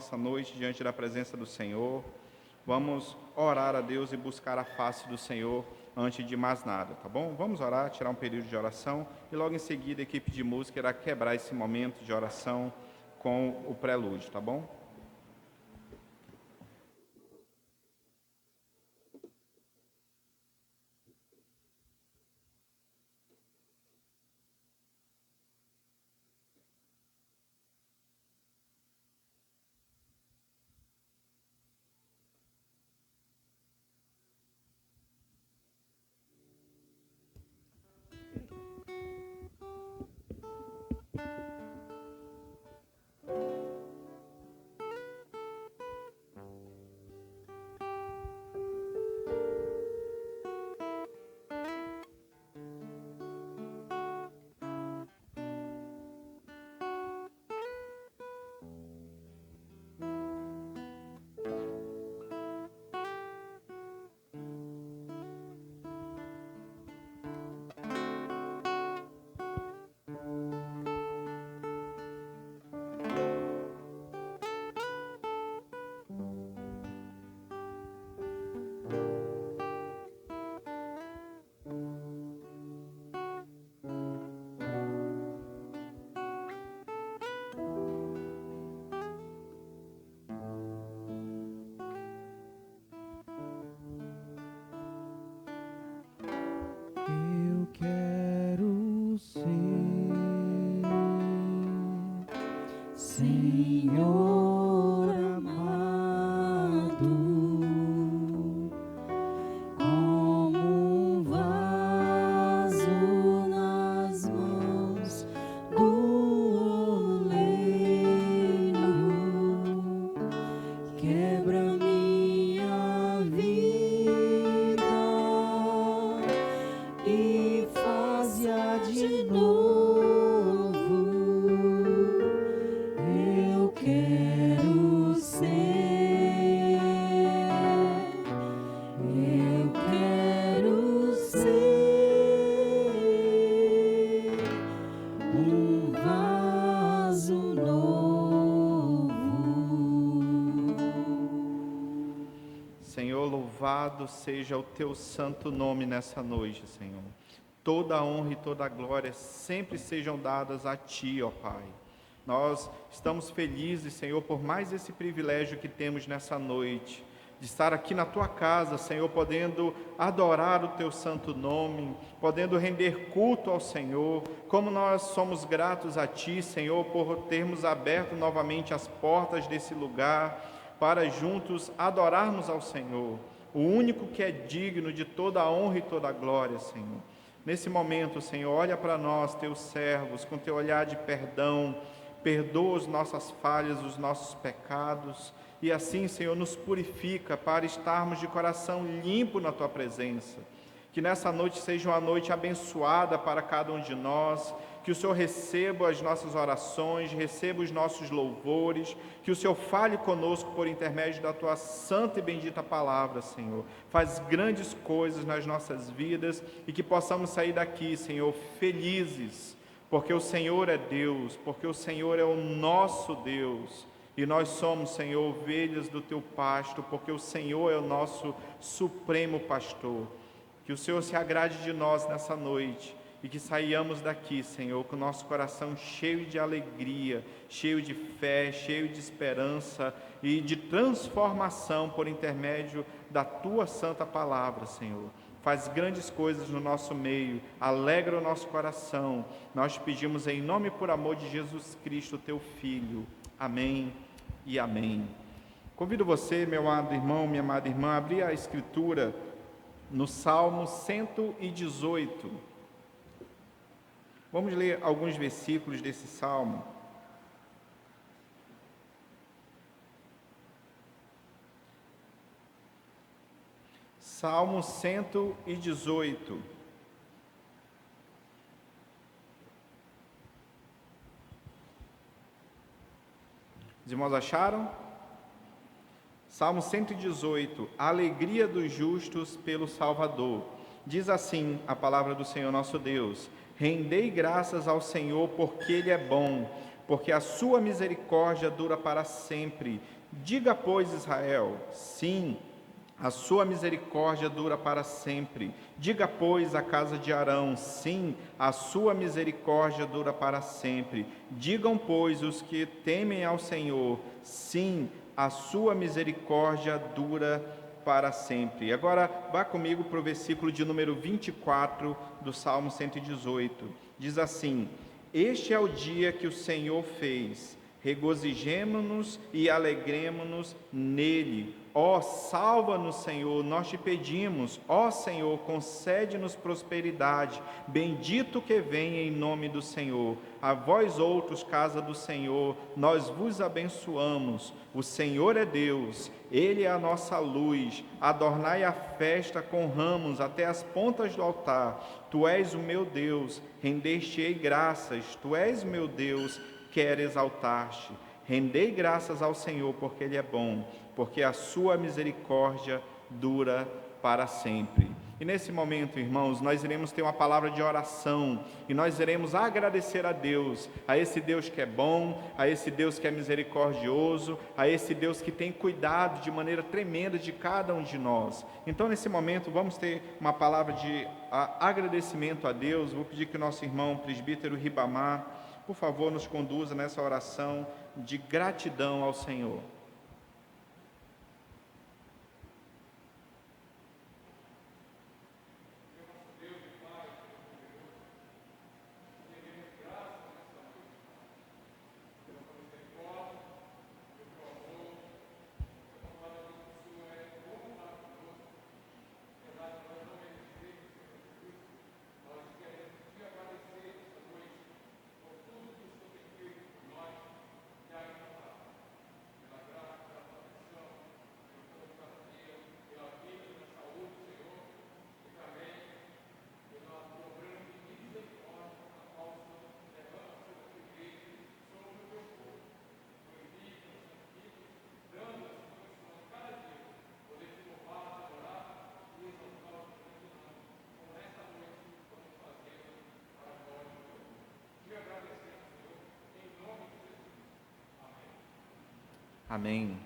nessa noite diante da presença do Senhor. Vamos orar a Deus e buscar a face do Senhor antes de mais nada, tá bom? Vamos orar, tirar um período de oração e logo em seguida a equipe de música irá quebrar esse momento de oração com o prelúdio, tá bom? Eu quero ser, Senhor amado, como um vaso nas mãos do oleiro. Quebra minha vida e faz-a de novo. Eu quero ser, eu quero ser um vaso novo. Senhor, louvado seja o teu santo nome nessa noite, Senhor. Toda a honra e toda a glória sempre sejam dadas a Ti, ó Pai. Nós estamos felizes, Senhor, por mais esse privilégio que temos nessa noite, de estar aqui na Tua casa, Senhor, podendo adorar o Teu santo nome, podendo render culto ao Senhor. Como nós somos gratos a Ti, Senhor, por termos aberto novamente as portas desse lugar, para juntos adorarmos ao Senhor, o único que é digno de toda a honra e toda a glória, Senhor. Nesse momento, Senhor, olha para nós, teus servos, com teu olhar de perdão, perdoa as nossas falhas, os nossos pecados, e assim, Senhor, nos purifica para estarmos de coração limpo na tua presença. Que nessa noite seja uma noite abençoada para cada um de nós, que o Senhor receba as nossas orações, receba os nossos louvores, que o Senhor fale conosco por intermédio da Tua santa e bendita palavra, Senhor. Faz grandes coisas nas nossas vidas e que possamos sair daqui, Senhor, felizes, porque o Senhor é Deus, porque o Senhor é o nosso Deus. E nós somos, Senhor, ovelhas do Teu pasto, porque o Senhor é o nosso supremo pastor. Que o Senhor se agrade de nós nessa noite e que saiamos daqui, Senhor, com o nosso coração cheio de alegria, cheio de fé, cheio de esperança e de transformação por intermédio da Tua santa palavra, Senhor. Faz grandes coisas no nosso meio, alegra o nosso coração. Nós te pedimos em nome e por amor de Jesus Cristo, Teu Filho. Amém e amém. Convido você, meu amado irmão, minha amada irmã, a abrir a Escritura no Salmo 118. Vamos ler alguns versículos desse Salmo. Salmo 118. Os irmãos acharam? Salmo 118, a alegria dos justos pelo Salvador. Diz assim a palavra do Senhor nosso Deus: rendei graças ao Senhor porque Ele é bom, porque a sua misericórdia dura para sempre. Diga, pois, Israel, sim, a sua misericórdia dura para sempre. Diga, pois, a casa de Arão, sim, a sua misericórdia dura para sempre. Digam, pois, os que temem ao Senhor, sim, a sua misericórdia dura para sempre. Agora, vá comigo para o versículo de número 24 do Salmo 118. Diz assim: este é o dia que o Senhor fez, regozijemo-nos e alegremo-nos nele. Ó, salva-nos, Senhor, nós te pedimos. Ó, Senhor, concede-nos prosperidade. Bendito que venha em nome do Senhor. A vós outros, casa do Senhor, nós vos abençoamos. O Senhor é Deus, Ele é a nossa luz. Adornai a festa com ramos até as pontas do altar. Tu és o meu Deus, rendeste-ei graças. Tu és o meu Deus, quero exaltar-te. Rendei graças ao Senhor, porque Ele é bom, porque a sua misericórdia dura para sempre. E nesse momento, irmãos, nós iremos ter uma palavra de oração, e nós iremos agradecer a Deus, a esse Deus que é bom, a esse Deus que é misericordioso, a esse Deus que tem cuidado de maneira tremenda de cada um de nós. Então, nesse momento, vamos ter uma palavra de agradecimento a Deus. Vou pedir que o nosso irmão presbítero Ribamar, por favor, nos conduza nessa oração de gratidão ao Senhor. Amém.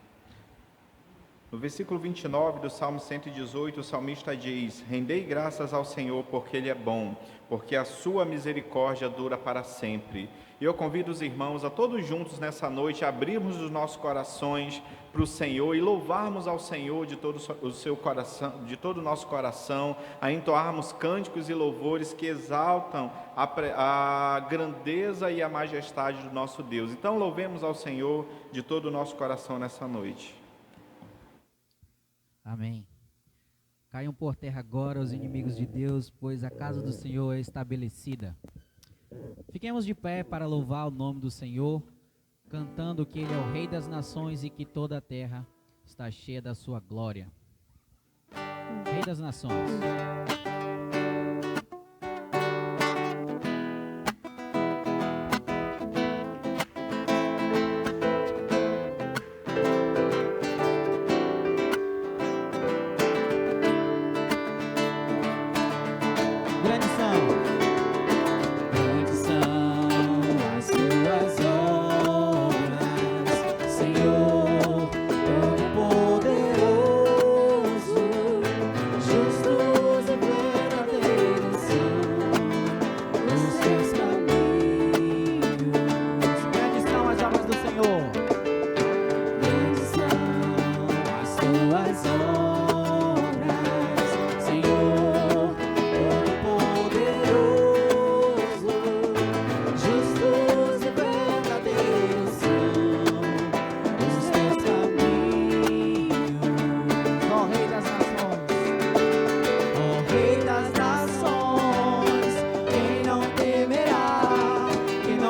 No versículo 29 do Salmo 118, o salmista diz: rendei graças ao Senhor, porque Ele é bom, porque a sua misericórdia dura para sempre. E eu convido os irmãos a todos juntos nessa noite abrirmos os nossos corações para o Senhor e louvarmos ao Senhor de todo o seu coração, de todo o nosso coração, a entoarmos cânticos e louvores que exaltam a grandeza e a majestade do nosso Deus. Então louvemos ao Senhor de todo o nosso coração nessa noite. Amém. Caiam por terra agora os inimigos de Deus, pois a casa do Senhor é estabelecida. Fiquemos de pé para louvar o nome do Senhor, cantando que Ele é o Rei das nações e que toda a terra está cheia da sua glória. Rei das nações.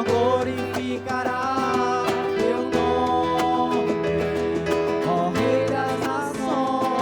Glorificará teu nome, ó Rei das nações.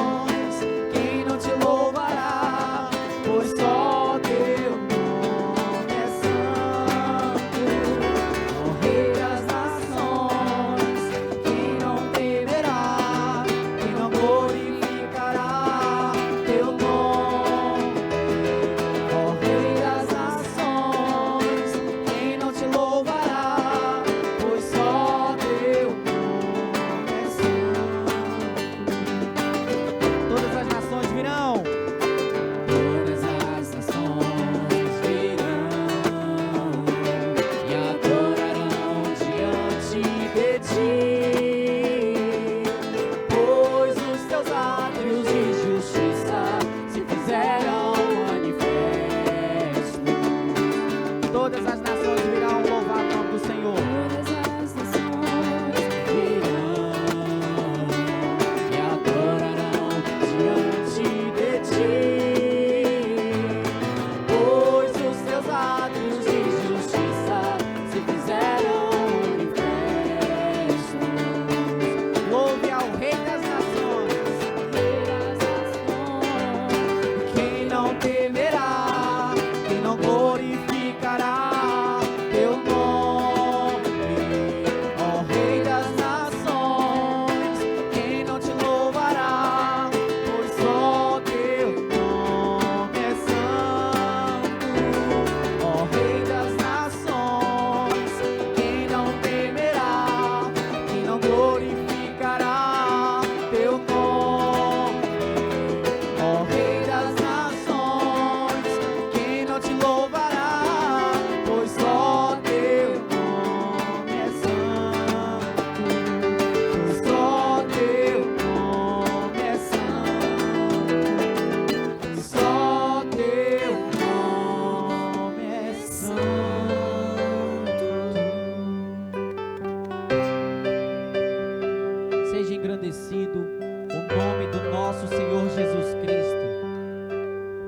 nome do nosso Senhor Jesus Cristo,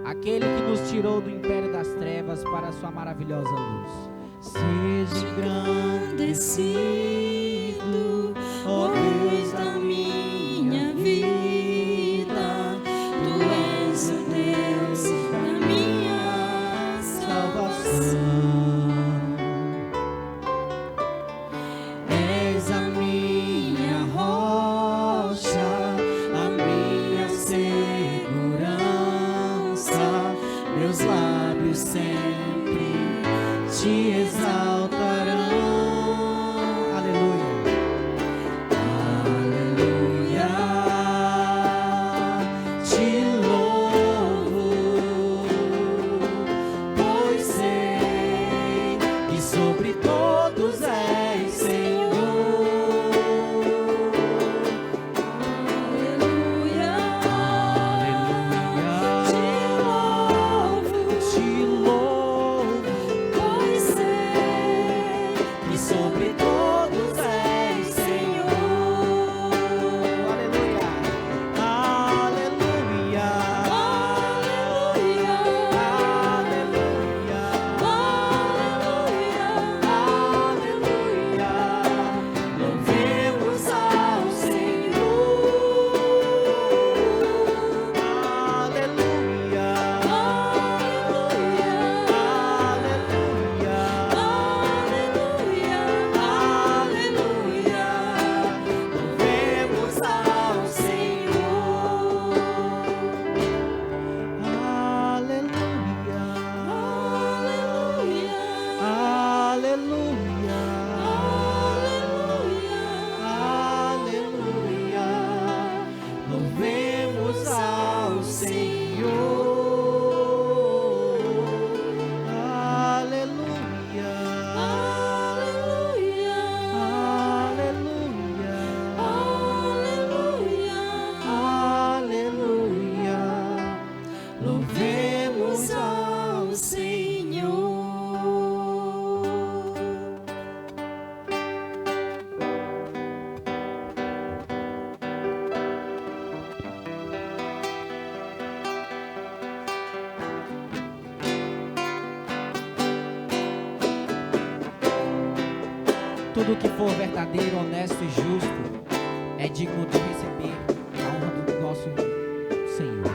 aquele que nos tirou do império das trevas para a sua maravilhosa luz. Seja engrandecido, ó Deus da minha vida, Tu és o Deus da minha salvação. És a minha rocha, a minha segurança, meus lábios sempre te exaltarão. Aleluia. Aleluia, te louvo, pois sei que sobre todos és Senhor. Aleluia, te louvo, pois sei que sobre todos és Senhor. Aleluia. Aleluia. Aleluia, Aleluia. aleluia, louvemos ao Senhor. Aleluia. Aleluia, Aleluia. aleluia, louvemos ao Senhor. Aleluia. Aleluia, Aleluia. louvemos ao Senhor. Aleluia. Aleluia, Aleluia. aleluia, louvemos ao Senhor. Tudo que for verdadeiro, honesto e justo é digno de receber a honra do nosso Senhor.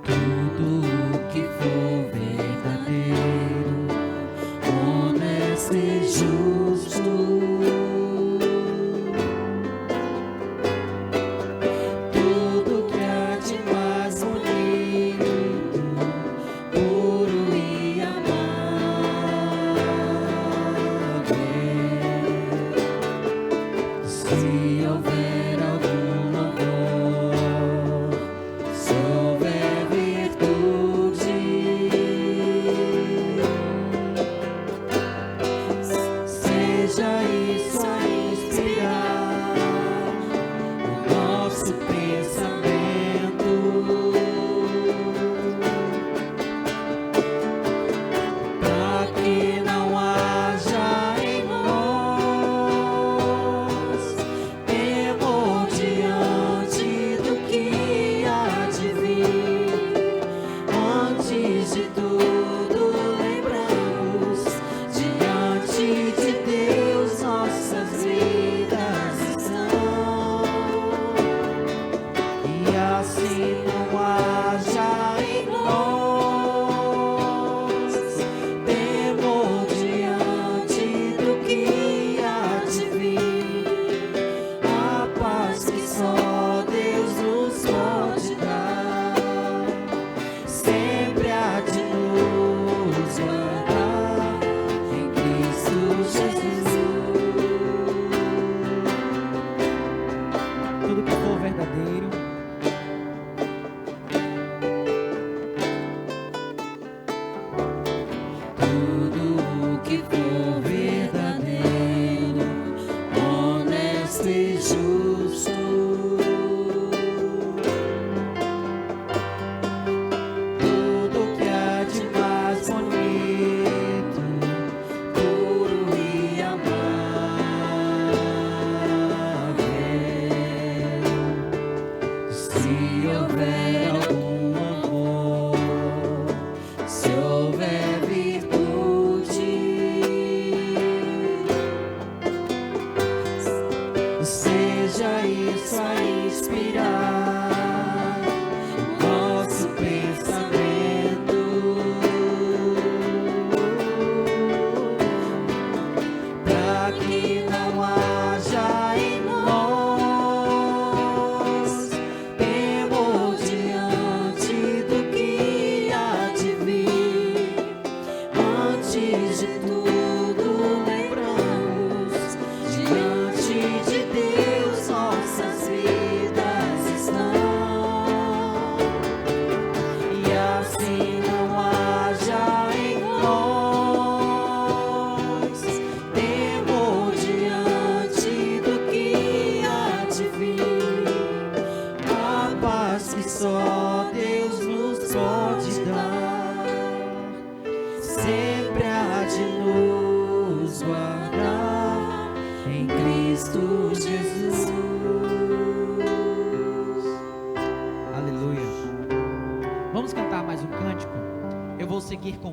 Tudo que for verdadeiro, honesto e justo, tudo que há de mais bonito, puro e amável. Se houver algum louvor, se houver virtude, seja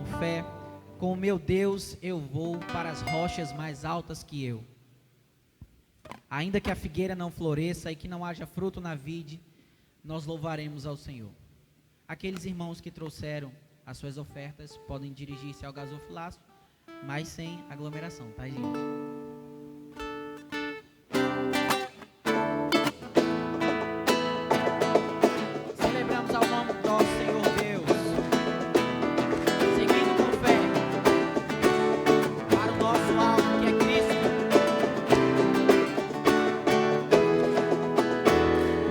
fé, com o meu Deus eu vou para as rochas mais altas que eu. Ainda que a figueira não floresça e que não haja fruto na vide, nós louvaremos ao Senhor. Aqueles irmãos que trouxeram as suas ofertas podem dirigir-se ao gasofilácio, mas sem aglomeração, tá, gente? Celebramos ao nome do nosso Senhor Deus, seguindo com fé para o nosso alvo, que é Cristo.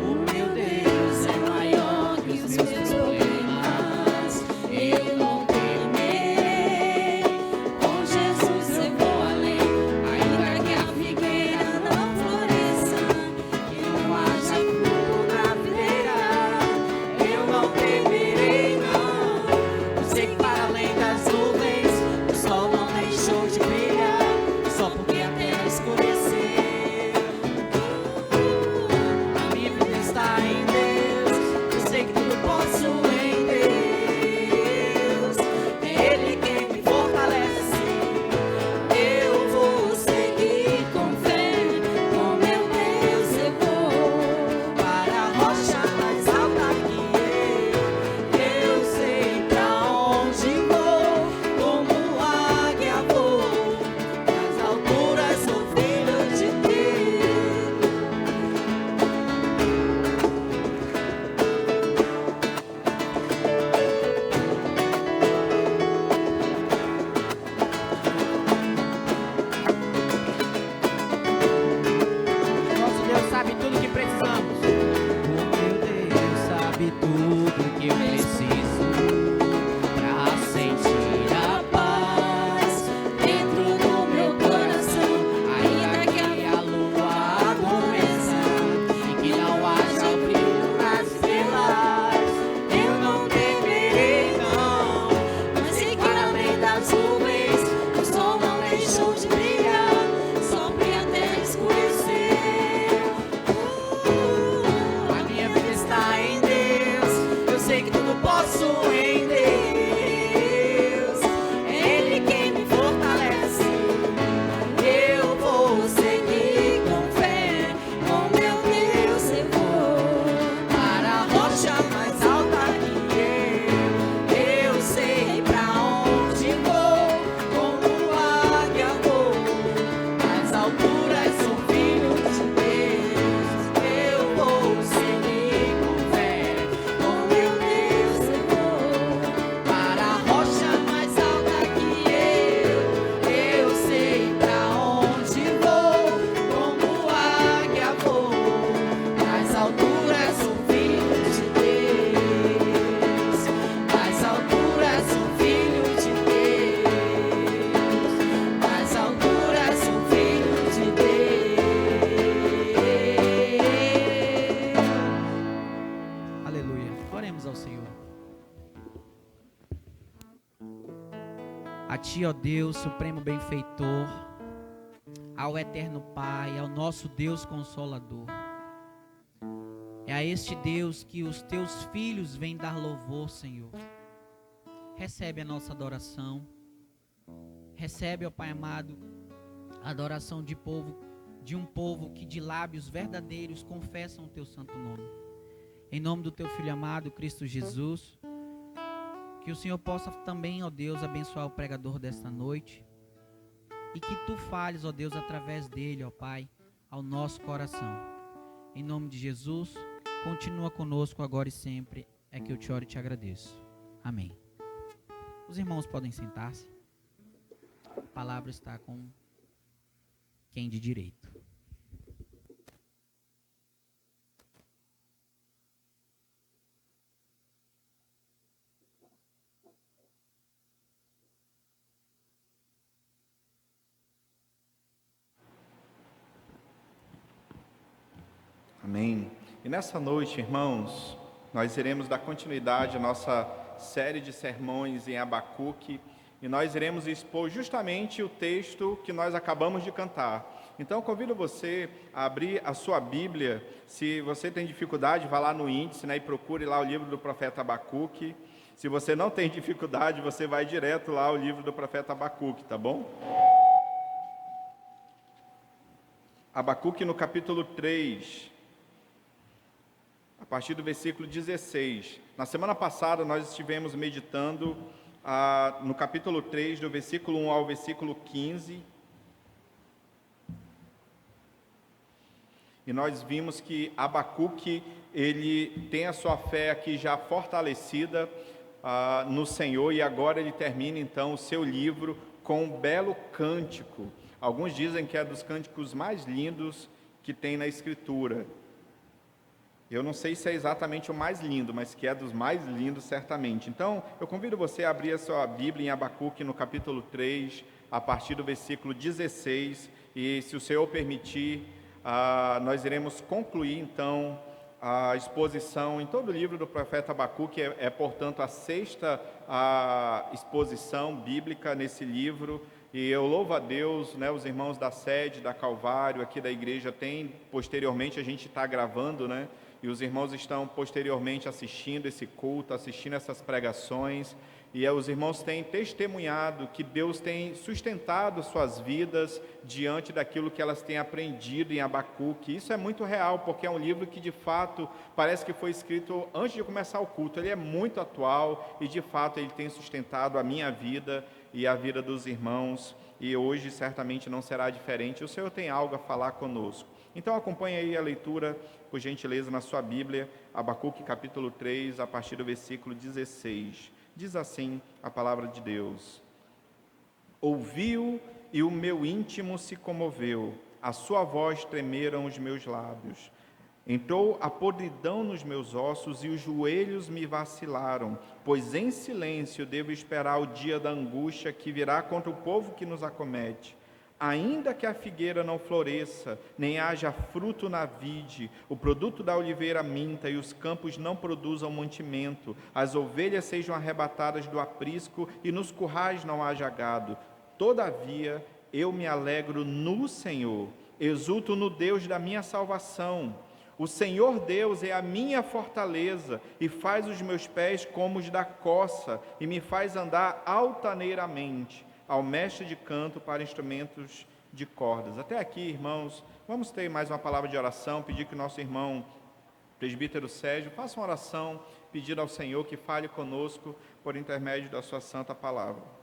O meu Deus é maior que os meus problemas. Eu não temerei. Com Jesus eu vou além. Ainda que a figueira não floresça, que não haja fruto na videira, eu não temerei, não. Eu sei que para além das nuvens o sol não deixou de brilhar, só porque a terra escureceu. A minha vida está em Deus, eu sei que tudo posso em Deus. É Ele quem me fortalece. Eu vou seguir com fé, com meu Deus eu vou para a rocha mais alta que eu sei pra onde vou, como águia vou, nas alturas sou filho de Deus. Nosso Deus sabe tudo que precisamos. O meu Deus sabe tudo que eu preciso Pra sentir a paz dentro do meu coração, ainda que a lua adormeça e que não haja frio nas estrelas, eu não temerei, não. Mas sei que para além das nuvens o sol não deixou de brilhar, sobre a terra escurecer. A minha vida está em Deus, eu sei que tudo posso em Deus. É Ele quem me fortalece. Eu vou seguir com fé, com meu Deus eu vou para a rocha mais alta que eu sei pra onde vou, como águia vou, nas alturas sou filho de Deus. Eu vou seguir com fé, com meu Deus eu vou para a rocha mais alta que eu sei pra onde vou, como águia vou, nas alturas sou filho de Deus, nas alturas sou filho de Deus, nas alturas sou filho de Deus. Aleluia. Oremos ao Senhor. A Ti, ó Deus, Supremo Benfeitor, ao Eterno Pai, ao nosso Deus Consolador. É a este Deus que os Teus filhos vêm dar louvor, Senhor. Recebe a nossa adoração. Recebe, ó Pai amado, a adoração de um povo que de lábios verdadeiros confessam o Teu santo nome. Em nome do Teu Filho amado, Cristo Jesus, que o Senhor possa também, ó Deus, abençoar o pregador desta noite e que Tu fales, ó Deus, através dele, ó Pai, ao nosso coração. Em nome de Jesus, continua conosco agora e sempre, é que eu te oro e te agradeço. Amém. Os irmãos podem sentar-se. A palavra está com quem de direito. Amém. E nessa noite, irmãos, nós iremos dar continuidade à nossa série de sermões em Abacuque e nós iremos expor justamente o texto que nós acabamos de cantar. Então, convido você a abrir a sua Bíblia. Se você tem dificuldade, vá lá no índice, né, e procure lá o livro do profeta Abacuque. Se você não tem dificuldade, você vai direto lá ao livro do profeta Abacuque, tá bom? Abacuque no capítulo 3, a partir do versículo 16. Na semana passada nós estivemos meditando no capítulo 3, do versículo 1 ao versículo 15. E nós vimos que Abacuque, ele tem a sua fé aqui já fortalecida no Senhor, e agora ele termina então o seu livro com um belo cântico. Alguns dizem que é dos cânticos mais lindos que tem na Escritura. Eu não sei se é exatamente o mais lindo, mas que é dos mais lindos certamente. Então, eu convido você a abrir a sua Bíblia em Abacuque no capítulo 3, a partir do versículo 16, e se o Senhor permitir, nós iremos concluir então a exposição em todo o livro do profeta Abacuque. Portanto, a sexta exposição bíblica nesse livro, e eu louvo a Deus, né, os irmãos da sede, da Calvário, aqui da igreja, posteriormente a gente está gravando, né, e os irmãos estão posteriormente assistindo esse culto, assistindo essas pregações, e os irmãos têm testemunhado que Deus tem sustentado suas vidas diante daquilo que elas têm aprendido em Abacuque. Isso é muito real, porque é um livro que de fato parece que foi escrito antes de começar o culto. Ele é muito atual e de fato ele tem sustentado a minha vida e a vida dos irmãos, e hoje certamente não será diferente. O Senhor tem algo a falar conosco. Então acompanhe aí a leitura, por gentileza, na sua Bíblia, Abacuque capítulo 3, a partir do versículo 16. Diz assim a palavra de Deus: ouviu e o meu íntimo se comoveu, a sua voz tremeram os meus lábios. Entrou a podridão nos meus ossos e os joelhos me vacilaram, pois em silêncio devo esperar o dia da angústia que virá contra o povo que nos acomete. Ainda que a figueira não floresça, nem haja fruto na vide, o produto da oliveira minta e os campos não produzam mantimento, as ovelhas sejam arrebatadas do aprisco e nos currais não haja gado. Todavia, eu me alegro no Senhor, exulto no Deus da minha salvação. O Senhor Deus é a minha fortaleza e faz os meus pés como os da coça e me faz andar altaneiramente. Ao mestre de canto para instrumentos de cordas. Até aqui, irmãos, vamos ter mais uma palavra de oração, pedir que o nosso irmão presbítero Sérgio faça uma oração, pedir ao Senhor que fale conosco por intermédio da sua santa palavra.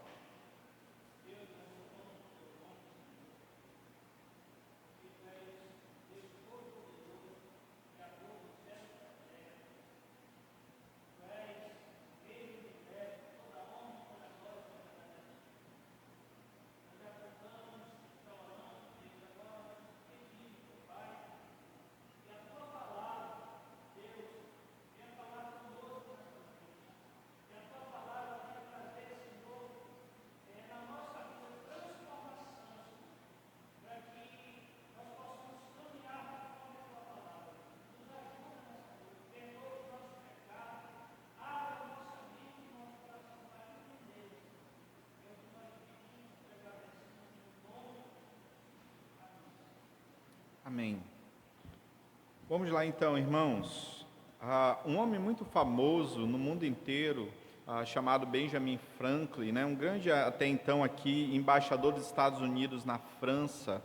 Amém. Vamos lá então, irmãos. Um homem muito famoso no mundo inteiro, chamado Benjamin Franklin, né, um grande até então aqui embaixador dos Estados Unidos na França.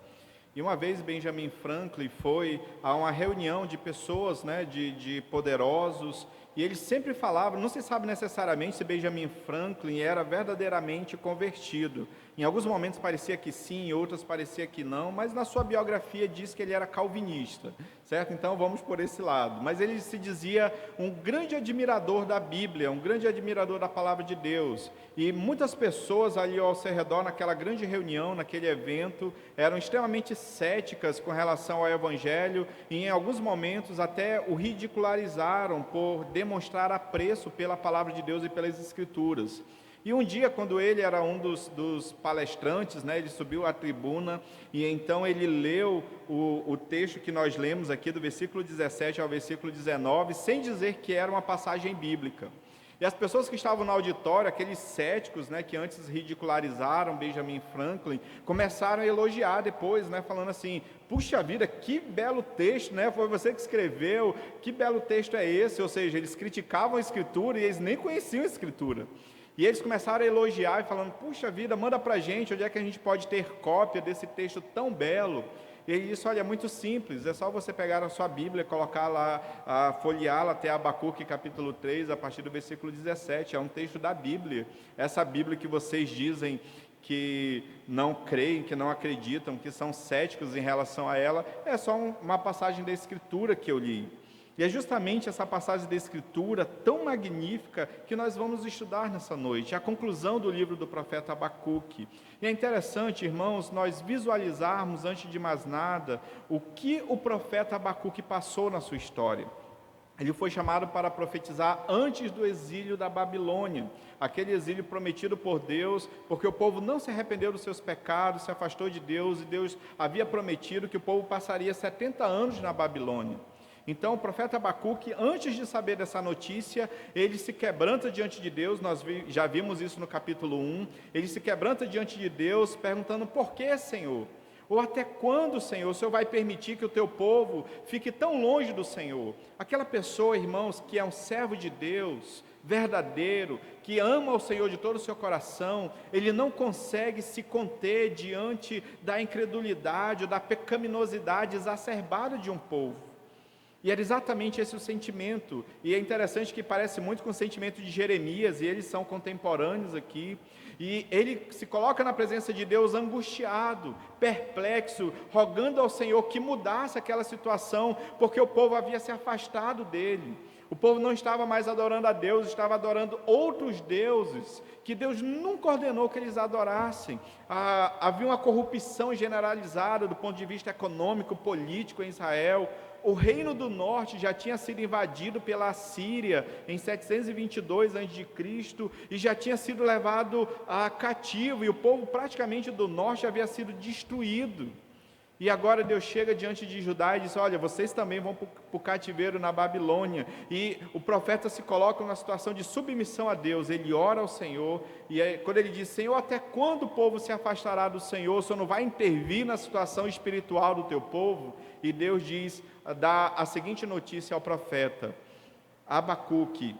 E uma vez Benjamin Franklin foi a uma reunião de pessoas, né, de poderosos, e ele sempre falava, não se sabe necessariamente se Benjamin Franklin era verdadeiramente convertido. Em alguns momentos parecia que sim, em outros parecia que não, mas na sua biografia diz que ele era calvinista, certo? Então vamos por esse lado. Mas ele se dizia um grande admirador da Bíblia, um grande admirador da palavra de Deus. E muitas pessoas ali ao seu redor, naquela grande reunião, naquele evento, eram extremamente céticas com relação ao Evangelho, e em alguns momentos até o ridicularizaram por demonstrar apreço pela palavra de Deus e pelas Escrituras. E um dia, quando ele era um dos palestrantes, né, ele subiu à tribuna e então ele leu o texto que nós lemos aqui, do versículo 17 ao versículo 19, sem dizer que era uma passagem bíblica. E as pessoas que estavam no auditório, aqueles céticos, né, que antes ridicularizaram Benjamin Franklin, começaram a elogiar depois, né, falando assim: puxa vida, que belo texto, né, foi você que escreveu, que belo texto é esse? Ou seja, eles criticavam a Escritura e eles nem conheciam a Escritura. E eles começaram a elogiar e falando: puxa vida, manda para a gente, onde é que a gente pode ter cópia desse texto tão belo? E ele disse: olha, é muito simples, é só você pegar a sua Bíblia, colocar lá, folheá-la até Abacuque capítulo 3, a partir do versículo 17, é um texto da Bíblia. Essa Bíblia que vocês dizem que não creem, que não acreditam, que são céticos em relação a ela, é só uma passagem da Escritura que eu li. E é justamente essa passagem da Escritura tão magnífica que nós vamos estudar nessa noite, a conclusão do livro do profeta Abacuque. E é interessante, irmãos, nós visualizarmos, antes de mais nada, o que o profeta Abacuque passou na sua história. Ele foi chamado para profetizar antes do exílio da Babilônia, aquele exílio prometido por Deus, porque o povo não se arrependeu dos seus pecados, se afastou de Deus, e Deus havia prometido que o povo passaria 70 anos na Babilônia. Então, o profeta Abacuque, antes de saber dessa notícia, ele se quebranta diante de Deus, nós já vimos isso no capítulo 1, ele se quebranta diante de Deus, perguntando: por que, Senhor? Ou até quando, Senhor, o Senhor vai permitir que o teu povo fique tão longe do Senhor? Aquela pessoa, irmãos, que é um servo de Deus, verdadeiro, que ama o Senhor de todo o seu coração, ele não consegue se conter diante da incredulidade ou da pecaminosidade exacerbada de um povo. E era exatamente esse o sentimento, e é interessante que parece muito com o sentimento de Jeremias, e eles são contemporâneos aqui, e ele se coloca na presença de Deus angustiado, perplexo, rogando ao Senhor que mudasse aquela situação, porque o povo havia se afastado dele. O povo não estava mais adorando a Deus, estava adorando outros deuses, que Deus nunca ordenou que eles adorassem. Havia uma corrupção generalizada do ponto de vista econômico, político em Israel. O reino do norte já tinha sido invadido pela Assíria em 722 a.C. e já tinha sido levado cativo, e o povo praticamente do norte havia sido destruído. E agora Deus chega diante de Judá e diz: olha, vocês também vão para o cativeiro na Babilônia. E o profeta se coloca numa situação de submissão a Deus, ele ora ao Senhor, e aí, quando ele diz: Senhor, até quando o povo se afastará do Senhor? O Senhor não vai intervir na situação espiritual do teu povo? E Deus dá a seguinte notícia ao profeta: Abacuque,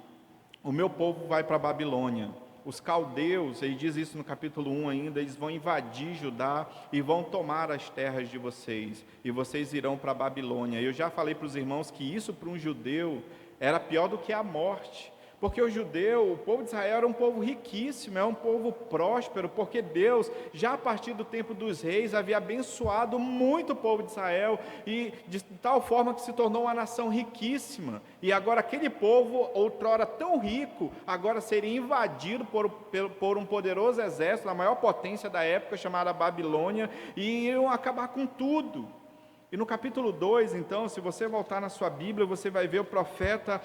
o meu povo vai para a Babilônia. Os caldeus, ele diz isso no capítulo 1 ainda, eles vão invadir Judá e vão tomar as terras de vocês, e vocês irão para a Babilônia. Eu já falei para os irmãos que isso para um judeu era pior do que a morte, porque o judeu, o povo de Israel era um povo riquíssimo, é um povo próspero, porque Deus, já a partir do tempo dos reis, havia abençoado muito o povo de Israel, e de tal forma que se tornou uma nação riquíssima, e agora aquele povo, outrora tão rico, agora seria invadido por um poderoso exército, a maior potência da época, chamada Babilônia, e iam acabar com tudo. E no capítulo 2, então, se você voltar na sua Bíblia, você vai ver o profeta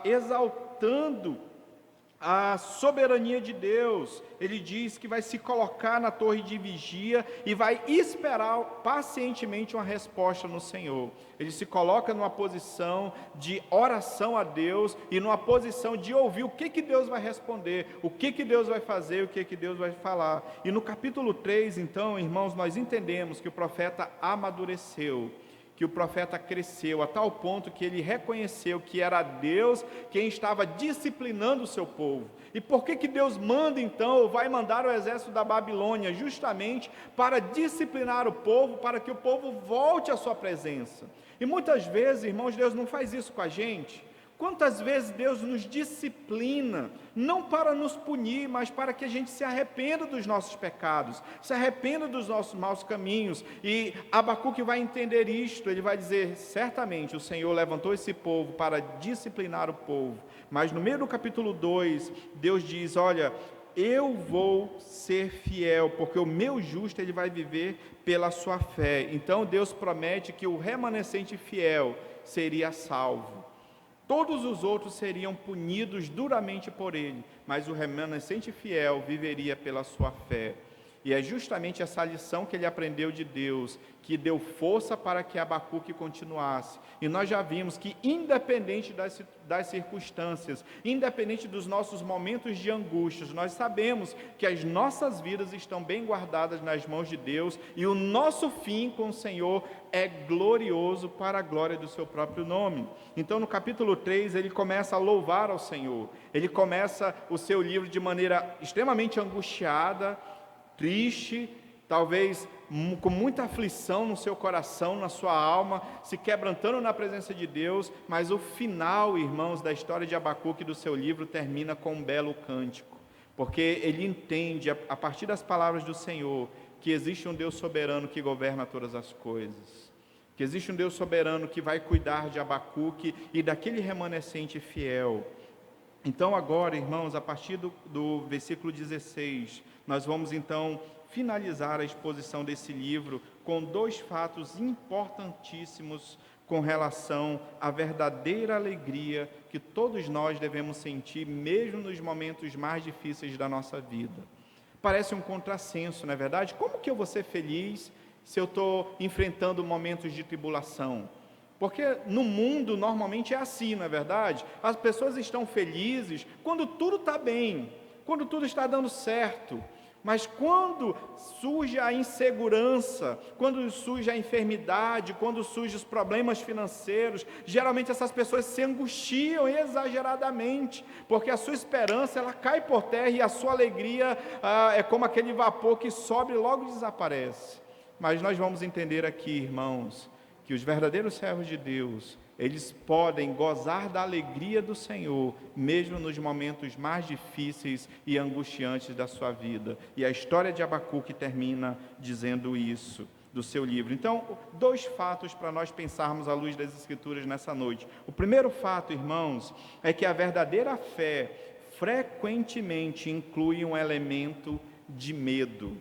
exaltando a soberania de Deus. Ele diz que vai se colocar na torre de vigia e vai esperar pacientemente uma resposta no Senhor. Ele se coloca numa posição de oração a Deus e numa posição de ouvir o que Deus vai responder, o que Deus vai fazer, o que Deus vai falar. E no capítulo 3, então, irmãos, nós entendemos que o profeta amadureceu, que o profeta cresceu a tal ponto que ele reconheceu que era Deus quem estava disciplinando o seu povo. E por que Deus manda então, ou vai mandar o exército da Babilônia? Justamente para disciplinar o povo, para que o povo volte à sua presença. E muitas vezes, irmãos, Deus não faz isso com a gente. Quantas vezes Deus nos disciplina, não para nos punir, mas para que a gente se arrependa dos nossos pecados, se arrependa dos nossos maus caminhos. E Abacuque vai entender isto, ele vai dizer: certamente o Senhor levantou esse povo para disciplinar o povo. Mas no meio do capítulo 2, Deus diz: olha, eu vou ser fiel, porque o meu justo ele vai viver pela sua fé. Então Deus promete que o remanescente fiel seria salvo. Todos os outros seriam punidos duramente por ele, mas o remanescente fiel viveria pela sua fé. E é justamente essa lição que ele aprendeu de Deus, que deu força para que Abacuque continuasse. E nós já vimos que, independente das circunstâncias, independente dos nossos momentos de angústias, nós sabemos que as nossas vidas estão bem guardadas nas mãos de Deus, e o nosso fim com o Senhor é glorioso para a glória do seu próprio nome. Então, no capítulo 3, ele começa a louvar ao Senhor. Ele começa o seu livro de maneira extremamente angustiada, triste, talvez com muita aflição no seu coração, na sua alma, se quebrantando na presença de Deus, mas o final, irmãos, da história de Abacuque do seu livro termina com um belo cântico, porque ele entende, a partir das palavras do Senhor, que existe um Deus soberano que governa todas as coisas, que existe um Deus soberano que vai cuidar de Abacuque e daquele remanescente fiel. Então agora, irmãos, a partir do versículo 16, nós vamos então finalizar a exposição desse livro com dois fatos importantíssimos com relação à verdadeira alegria que todos nós devemos sentir, mesmo nos momentos mais difíceis da nossa vida. Parece um contrassenso, não é verdade? Como que eu vou ser feliz se eu estou enfrentando momentos de tribulação? Porque no mundo normalmente é assim, não é verdade? As pessoas estão felizes quando tudo está bem, quando tudo está dando certo. Mas quando surge a insegurança, quando surge a enfermidade, quando surgem os problemas financeiros, geralmente essas pessoas se angustiam exageradamente, porque a sua esperança ela cai por terra e a sua alegria é como aquele vapor que sobe e logo desaparece. Mas nós vamos entender aqui, irmãos, que os verdadeiros servos de Deus, eles podem gozar da alegria do Senhor, mesmo nos momentos mais difíceis e angustiantes da sua vida. E a história de Abacuque termina dizendo isso, do seu livro. Então, dois fatos para nós pensarmos à luz das Escrituras nessa noite. O primeiro fato, irmãos, é que a verdadeira fé frequentemente inclui um elemento de medo.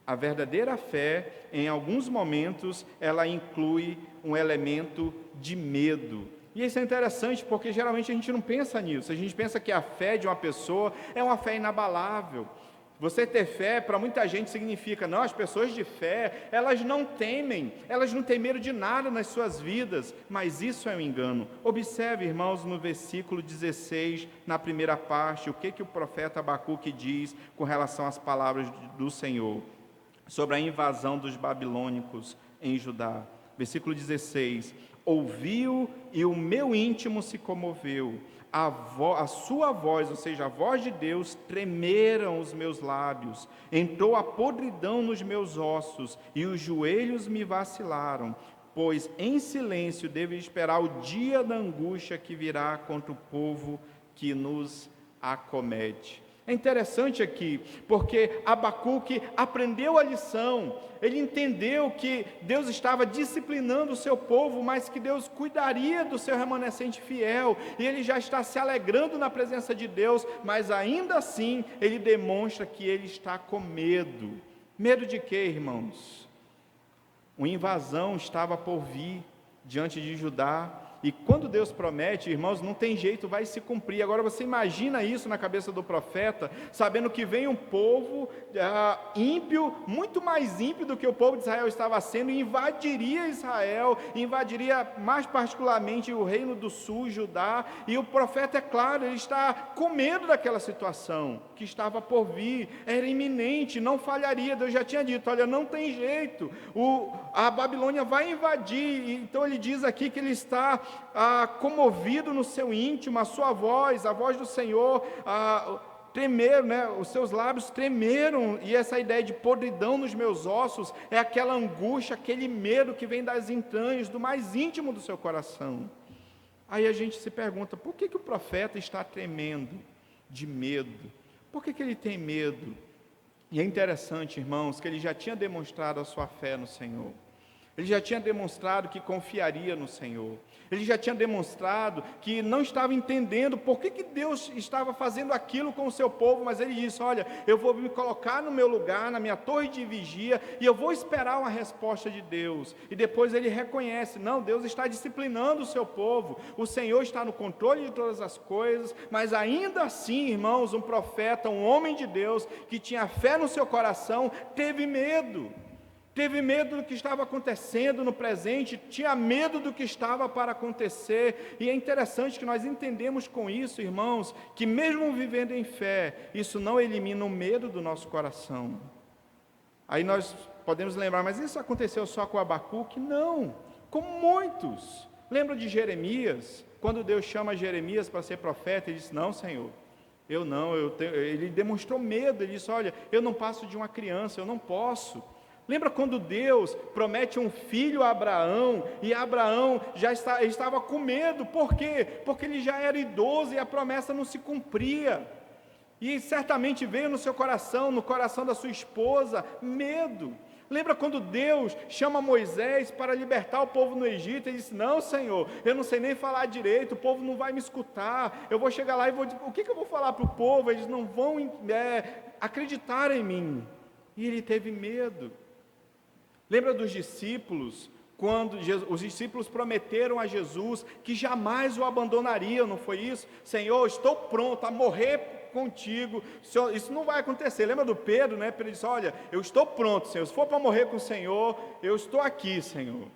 A verdadeira fé, em alguns momentos, ela inclui um elemento de medo. E isso é interessante porque geralmente a gente não pensa nisso. A gente pensa que a fé de uma pessoa é uma fé inabalável. Você ter fé, para muita gente, significa, não, as pessoas de fé, elas não temem, elas não têm medo de nada nas suas vidas, mas isso é um engano. Observe, irmãos, no versículo 16, na primeira parte, o que o profeta Abacuque diz com relação às palavras do Senhor, sobre a invasão dos babilônicos em Judá. Versículo 16, ouviu e o meu íntimo se comoveu, a sua voz, ou seja, a voz de Deus, tremeram os meus lábios, entrou a podridão nos meus ossos, e os joelhos me vacilaram, pois em silêncio devo esperar o dia da angústia que virá contra o povo que nos acomete. É interessante aqui, porque Abacuque aprendeu a lição, ele entendeu que Deus estava disciplinando o seu povo, mas que Deus cuidaria do seu remanescente fiel, e ele já está se alegrando na presença de Deus, mas ainda assim, ele demonstra que ele está com medo. Medo de quê, irmãos? Uma invasão estava por vir diante de Judá, e quando Deus promete, irmãos, não tem jeito, vai se cumprir. Agora você imagina isso na cabeça do profeta, sabendo que vem um povo ímpio, muito mais ímpio do que o povo de Israel estava sendo, e invadiria Israel, invadiria mais particularmente o reino do sul, Judá, e o profeta, é claro, ele está com medo daquela situação, que estava por vir, era iminente, não falharia. Deus já tinha dito, olha, não tem jeito, a Babilônia vai invadir. Então ele diz aqui que ele está comovido no seu íntimo, a sua voz, a voz do Senhor, tremeram, né? Os seus lábios tremeram, e essa ideia de podridão nos meus ossos é aquela angústia, aquele medo que vem das entranhas, do mais íntimo do seu coração. Aí a gente se pergunta, por que o profeta está tremendo de medo? Por que ele tem medo? E é interessante, irmãos, que ele já tinha demonstrado a sua fé no Senhor. Ele já tinha demonstrado que confiaria no Senhor. Ele já tinha demonstrado que não estava entendendo por que Deus estava fazendo aquilo com o seu povo, mas ele disse: olha, eu vou me colocar no meu lugar, na minha torre de vigia, e eu vou esperar uma resposta de Deus. E depois ele reconhece: não, Deus está disciplinando o seu povo, o Senhor está no controle de todas as coisas, mas ainda assim, irmãos, um profeta, um homem de Deus, que tinha fé no seu coração, teve medo do que estava acontecendo no presente, tinha medo do que estava para acontecer. E é interessante que nós entendemos com isso, irmãos, que mesmo vivendo em fé, isso não elimina o medo do nosso coração. Aí nós podemos lembrar: mas isso aconteceu só com Abacuque? Não, com muitos. Lembra de Jeremias? Quando Deus chama Jeremias para ser profeta, ele disse: não, Senhor, eu não, ele demonstrou medo, ele disse: olha, eu não passo de uma criança, eu não posso. Lembra quando Deus promete um filho a Abraão, e Abraão estava com medo? Por quê? Porque ele já era idoso e a promessa não se cumpria. E certamente veio no seu coração, no coração da sua esposa, medo. Lembra quando Deus chama Moisés para libertar o povo no Egito? Ele disse: não, Senhor, eu não sei nem falar direito, o povo não vai me escutar, eu vou chegar lá e vou dizer: o que eu vou falar para o povo? Eles não vão acreditar em mim. E ele teve medo. Lembra dos discípulos, quando os discípulos prometeram a Jesus que jamais o abandonariam, não foi isso? Senhor, estou pronto a morrer contigo, Senhor, isso não vai acontecer. Lembra do Pedro, né? Pedro disse: olha, eu estou pronto, Senhor, se for para morrer com o Senhor, eu estou aqui, Senhor.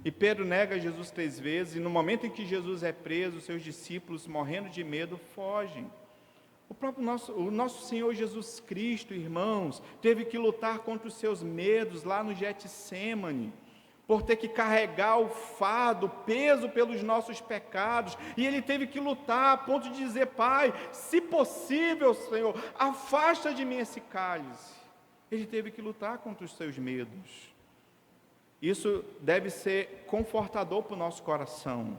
E Pedro nega Jesus 3 vezes, e no momento em que Jesus é preso, seus discípulos, morrendo de medo, fogem. O nosso Senhor Jesus Cristo, irmãos, teve que lutar contra os seus medos lá no Getsêmani, por ter que carregar o fardo, o peso pelos nossos pecados, e ele teve que lutar a ponto de dizer: Pai, se possível, Senhor, afasta de mim esse cálice. Ele teve que lutar contra os seus medos. Isso deve ser confortador para o nosso coração.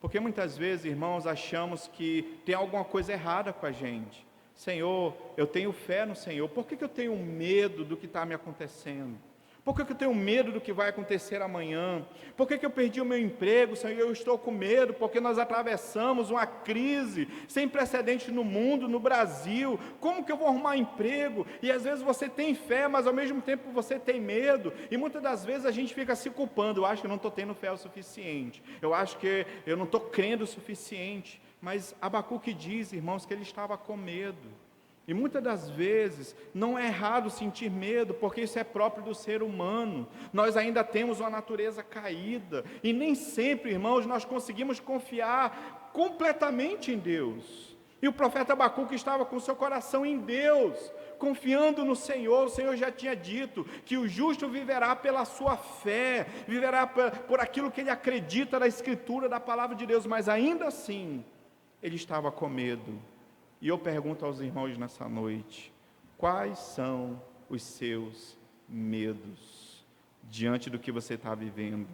Porque muitas vezes, irmãos, achamos que tem alguma coisa errada com a gente. Senhor, eu tenho fé no Senhor, por que eu tenho medo do que está me acontecendo? Por que eu tenho medo do que vai acontecer amanhã? Por que eu perdi o meu emprego, Senhor? Eu estou com medo, porque nós atravessamos uma crise sem precedentes no mundo, no Brasil. Como que eu vou arrumar emprego? E às vezes você tem fé, mas ao mesmo tempo você tem medo. E muitas das vezes a gente fica se culpando: eu acho que eu não estou tendo fé o suficiente, eu acho que eu não estou crendo o suficiente. Mas Abacuque diz, irmãos, que ele estava com medo. E muitas das vezes não é errado sentir medo, porque isso é próprio do ser humano. Nós ainda temos uma natureza caída, e nem sempre, irmãos, nós conseguimos confiar completamente em Deus. E o profeta Abacuque estava com seu coração em Deus, confiando no Senhor. O Senhor já tinha dito que o justo viverá pela sua fé, viverá por aquilo que ele acredita na Escritura, da palavra de Deus, mas ainda assim, ele estava com medo. E eu pergunto aos irmãos nessa noite: quais são os seus medos diante do que você está vivendo?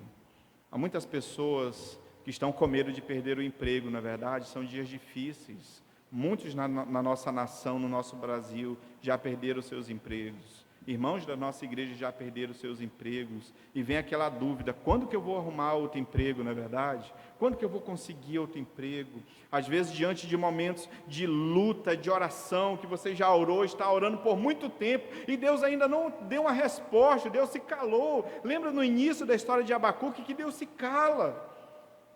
Há muitas pessoas que estão com medo de perder o emprego, na verdade, são dias difíceis. Muitos na nossa nação, no nosso Brasil, já perderam seus empregos. Irmãos da nossa igreja já perderam seus empregos, e vem aquela dúvida: quando que eu vou arrumar outro emprego, não é verdade? Quando que eu vou conseguir outro emprego? Às vezes, diante de momentos de luta, de oração, que você já orou, está orando por muito tempo, e Deus ainda não deu uma resposta, Deus se calou. Lembra no início da história de Abacuque que Deus se cala?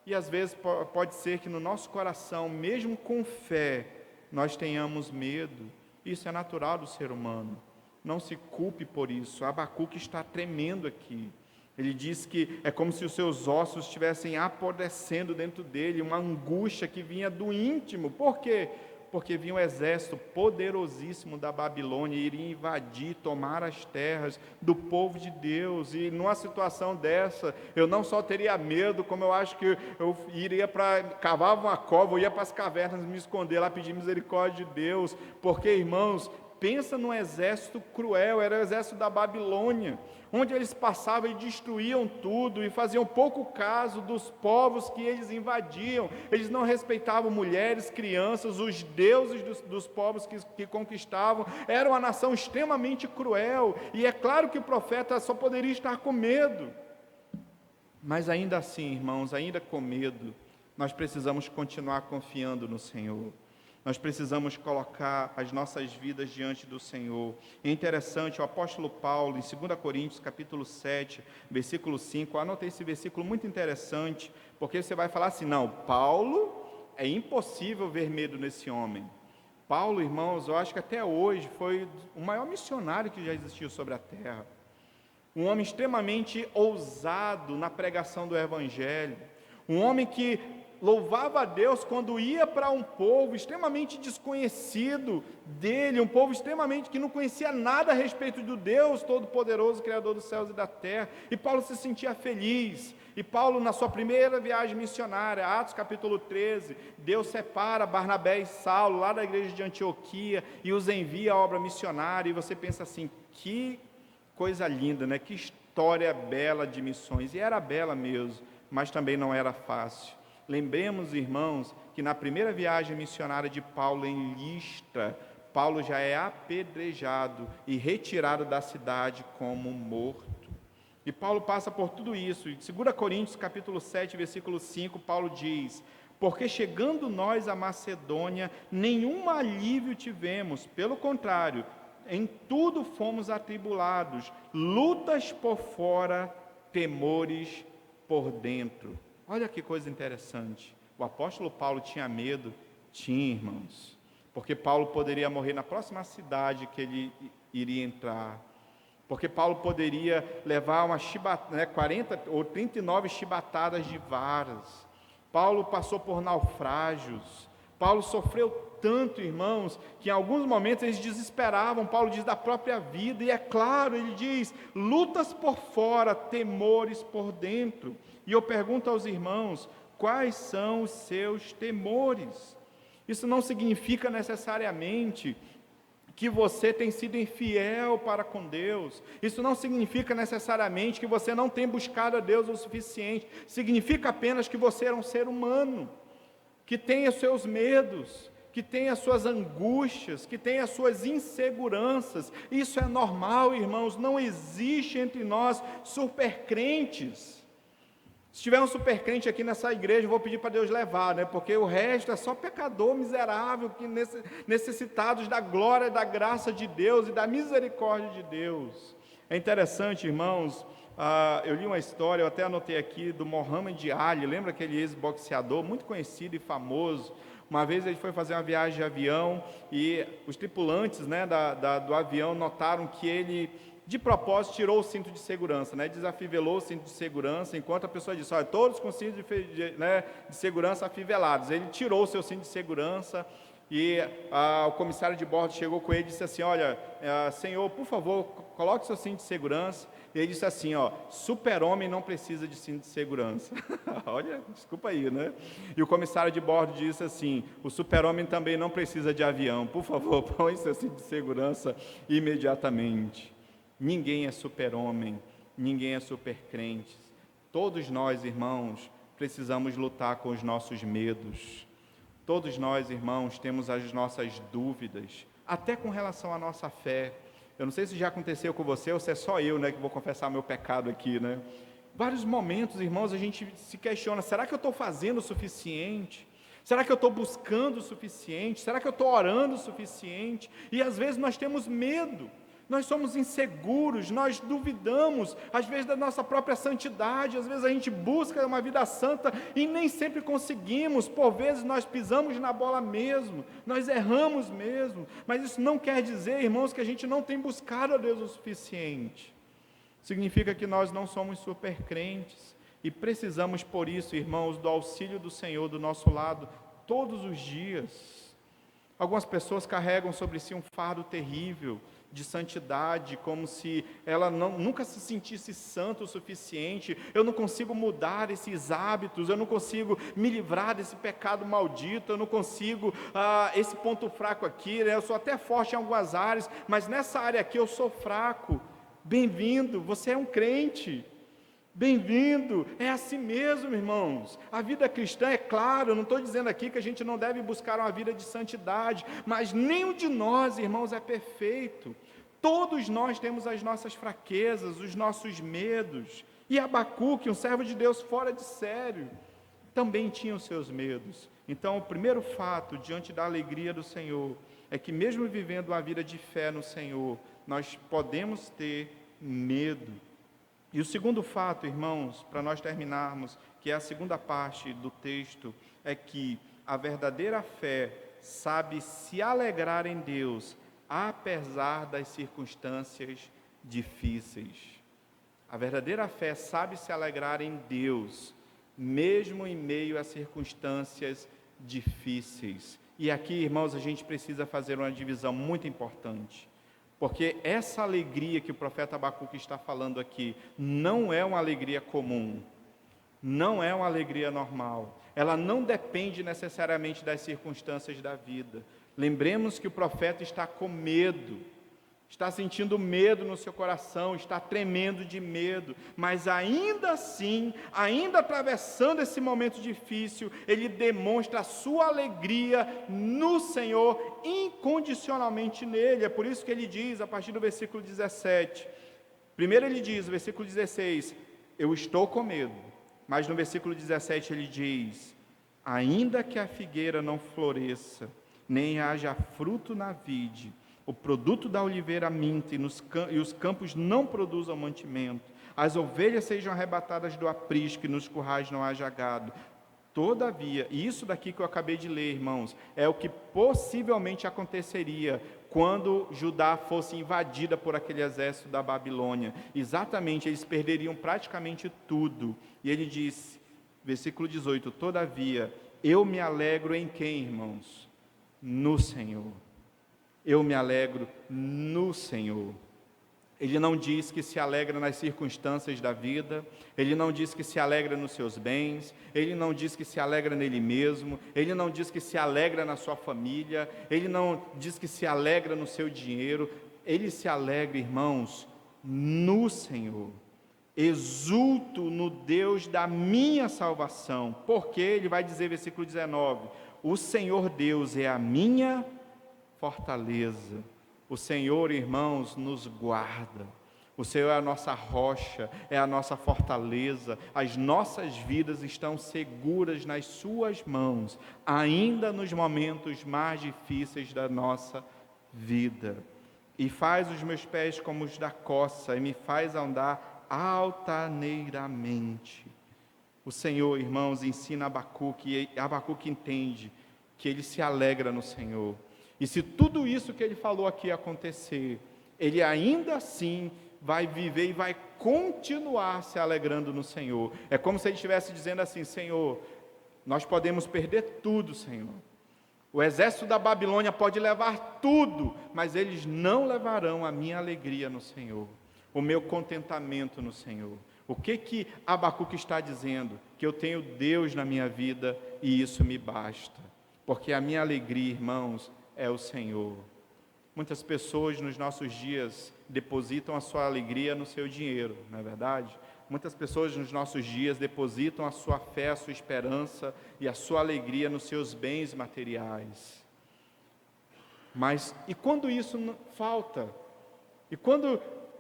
E às vezes pode ser que no nosso coração, mesmo com fé, nós tenhamos medo. Isso é natural do ser humano. Não se culpe por isso. Abacuque está tremendo aqui. Ele diz que é como se os seus ossos estivessem apodrecendo dentro dele, uma angústia que vinha do íntimo. Por quê? Porque vinha um exército poderosíssimo da Babilônia, e iria invadir, tomar as terras do povo de Deus. E numa situação dessa, eu não só teria medo, como eu acho que eu iria cavava uma cova, eu ia para as cavernas me esconder lá, pedir misericórdia de Deus. Porque, irmãos, pensa num exército cruel, era o exército da Babilônia, onde eles passavam e destruíam tudo, e faziam pouco caso dos povos que eles invadiam. Eles não respeitavam mulheres, crianças, os deuses dos povos que conquistavam. Era uma nação extremamente cruel, e é claro que o profeta só poderia estar com medo. Mas ainda assim, irmãos, ainda com medo, nós precisamos continuar confiando no Senhor. Nós precisamos colocar as nossas vidas diante do Senhor. É interessante, o apóstolo Paulo, em 2 Coríntios, capítulo 7, versículo 5, eu anotei esse versículo muito interessante, porque você vai falar assim, não, Paulo, é impossível ver medo nesse homem. Paulo, irmãos, eu acho que até hoje foi o maior missionário que já existiu sobre a terra. Um homem extremamente ousado na pregação do Evangelho. Um homem que louvava a Deus quando ia para um povo extremamente desconhecido dele, um povo extremamente que não conhecia nada a respeito do Deus Todo-Poderoso, Criador dos céus e da terra. E Paulo se sentia feliz. E Paulo, na sua primeira viagem missionária, Atos capítulo 13, Deus separa Barnabé e Saulo, lá da igreja de Antioquia, e os envia à obra missionária. E você pensa assim, que coisa linda, né? Que história bela de missões. E era bela mesmo, mas também não era fácil. Lembremos, irmãos, que na primeira viagem missionária de Paulo em Listra, Paulo já é apedrejado e retirado da cidade como morto. E Paulo passa por tudo isso. Em 2 Coríntios, capítulo 7, versículo 5, Paulo diz: porque chegando nós à Macedônia, nenhum alívio tivemos, pelo contrário, em tudo fomos atribulados, lutas por fora, temores por dentro. Olha que coisa interessante. O apóstolo Paulo tinha medo? Tinha, irmãos. Porque Paulo poderia morrer na próxima cidade que ele iria entrar. Porque Paulo poderia levar 40 ou 39 chibatadas de varas. Paulo passou por naufrágios. Paulo sofreu tanto, irmãos, que em alguns momentos eles desesperavam. Paulo diz da própria vida, e é claro, ele diz, lutas por fora, temores por dentro. E eu pergunto aos irmãos, quais são os seus temores? Isso não significa necessariamente que você tem sido infiel para com Deus. Isso não significa necessariamente que você não tem buscado a Deus o suficiente. Significa apenas que você é um ser humano, que tem os seus medos, que tem as suas angústias, que tem as suas inseguranças. Isso é normal, irmãos. Não existe entre nós supercrentes. Se tiver um supercrente aqui nessa igreja, eu vou pedir para Deus levar, né? Porque o resto é só pecador miserável, que necessitados da glória, da graça de Deus e da misericórdia de Deus. É interessante, irmãos, eu li uma história, eu até anotei aqui, do Muhammad Ali. Lembra aquele ex-boxeador muito conhecido e famoso? Uma vez ele foi fazer uma viagem de avião e os tripulantes, né, do avião notaram que ele, de propósito, tirou o cinto de segurança, né, desafivelou o cinto de segurança, enquanto a pessoa disse, olha, todos com cinto de segurança afivelados. Ele tirou o seu cinto de segurança e o comissário de bordo chegou com ele e disse assim, olha, senhor, por favor, coloque seu cinto de segurança. E ele disse assim, super-homem não precisa de cinto de segurança. Olha, desculpa aí, né? E o comissário de bordo disse assim, o super-homem também não precisa de avião. Por favor, põe seu cinto de segurança imediatamente. Ninguém é super-homem, ninguém é super-crente. Todos nós, irmãos, precisamos lutar com os nossos medos. Todos nós, irmãos, temos as nossas dúvidas, até com relação à nossa fé. Eu não sei se já aconteceu com você ou se é só eu, né, que vou confessar meu pecado aqui, né? Vários momentos, irmãos, a gente se questiona, será que eu estou fazendo o suficiente? Será que eu estou buscando o suficiente? Será que eu estou orando o suficiente? E às vezes nós temos medo, nós somos inseguros, nós duvidamos, às vezes da nossa própria santidade, às vezes a gente busca uma vida santa e nem sempre conseguimos, por vezes nós pisamos na bola mesmo, nós erramos mesmo, mas isso não quer dizer, irmãos, que a gente não tem buscado a Deus o suficiente. Significa que nós não somos supercrentes e precisamos, por isso, irmãos, do auxílio do Senhor do nosso lado todos os dias. Algumas pessoas carregam sobre si um fardo terrível de santidade, como se ela nunca se sentisse santa o suficiente. Eu não consigo mudar esses hábitos, eu não consigo me livrar desse pecado maldito, eu não consigo, esse ponto fraco aqui, né? Eu sou até forte em algumas áreas, mas nessa área aqui eu sou fraco. Bem-vindo, você é um crente. Bem-vindo, é assim mesmo, irmãos. A vida cristã, é claro, eu não estou dizendo aqui que a gente não deve buscar uma vida de santidade, mas nenhum de nós, irmãos, é perfeito. Todos nós temos as nossas fraquezas, os nossos medos, E Abacuque, um servo de Deus fora de sério, também tinha os seus medos. Então, o primeiro fato, diante da alegria do Senhor, é que mesmo vivendo uma vida de fé no Senhor, nós podemos ter medo. E o segundo fato, irmãos, para nós terminarmos, que é a segunda parte do texto, é que a verdadeira fé sabe se alegrar em Deus, apesar das circunstâncias difíceis. A verdadeira fé sabe se alegrar em Deus, mesmo em meio a circunstâncias difíceis. E aqui, irmãos, a gente precisa fazer uma divisão muito importante, porque essa alegria que o profeta Abacuque está falando aqui, não é uma alegria comum, não é uma alegria normal, ela não depende necessariamente das circunstâncias da vida. Lembremos que o profeta está com medo, está sentindo medo no seu coração, está tremendo de medo, mas ainda assim, ainda atravessando esse momento difícil, ele demonstra a sua alegria no Senhor, incondicionalmente nele. É por isso que ele diz, a partir do versículo 17, primeiro ele diz, versículo 16, eu estou com medo, mas no versículo 17 ele diz, ainda que a figueira não floresça, nem haja fruto na vide, o produto da oliveira minta e os campos não produzam mantimento, as ovelhas sejam arrebatadas do aprisco e nos currais não haja gado. Todavia, e isso daqui que eu acabei de ler, irmãos, é o que possivelmente aconteceria quando Judá fosse invadida por aquele exército da Babilônia. Exatamente, eles perderiam praticamente tudo. E ele disse, versículo 18, todavia, eu me alegro em quem, irmãos? No Senhor. Eu me alegro no Senhor. Ele não diz que se alegra nas circunstâncias da vida, ele não diz que se alegra nos seus bens, ele não diz que se alegra nele mesmo, ele não diz que se alegra na sua família, ele não diz que se alegra no seu dinheiro, ele se alegra, irmãos, no Senhor. Exulto no Deus da minha salvação, porque ele vai dizer, versículo 19, o Senhor Deus é a minha fortaleza. O Senhor, irmãos, nos guarda. O Senhor é a nossa rocha, é a nossa fortaleza. As nossas vidas estão seguras nas suas mãos, ainda nos momentos mais difíceis da nossa vida. E faz os meus pés como os da coça, e me faz andar altaneiramente. O Senhor, irmãos, ensina Abacuque, e Abacuque entende que ele se alegra no Senhor. E se tudo isso que ele falou aqui acontecer, ele ainda assim vai viver e vai continuar se alegrando no Senhor. É como se ele estivesse dizendo assim, Senhor, nós podemos perder tudo, Senhor. O exército da Babilônia pode levar tudo, mas eles não levarão a minha alegria no Senhor, o meu contentamento no Senhor. O que Abacuque está dizendo? Que eu tenho Deus na minha vida e isso me basta. Porque a minha alegria, irmãos, é o Senhor. Muitas pessoas nos nossos dias depositam a sua alegria no seu dinheiro, não é verdade? Muitas pessoas nos nossos dias depositam a sua fé, a sua esperança e a sua alegria nos seus bens materiais. Mas, e quando isso falta? E quando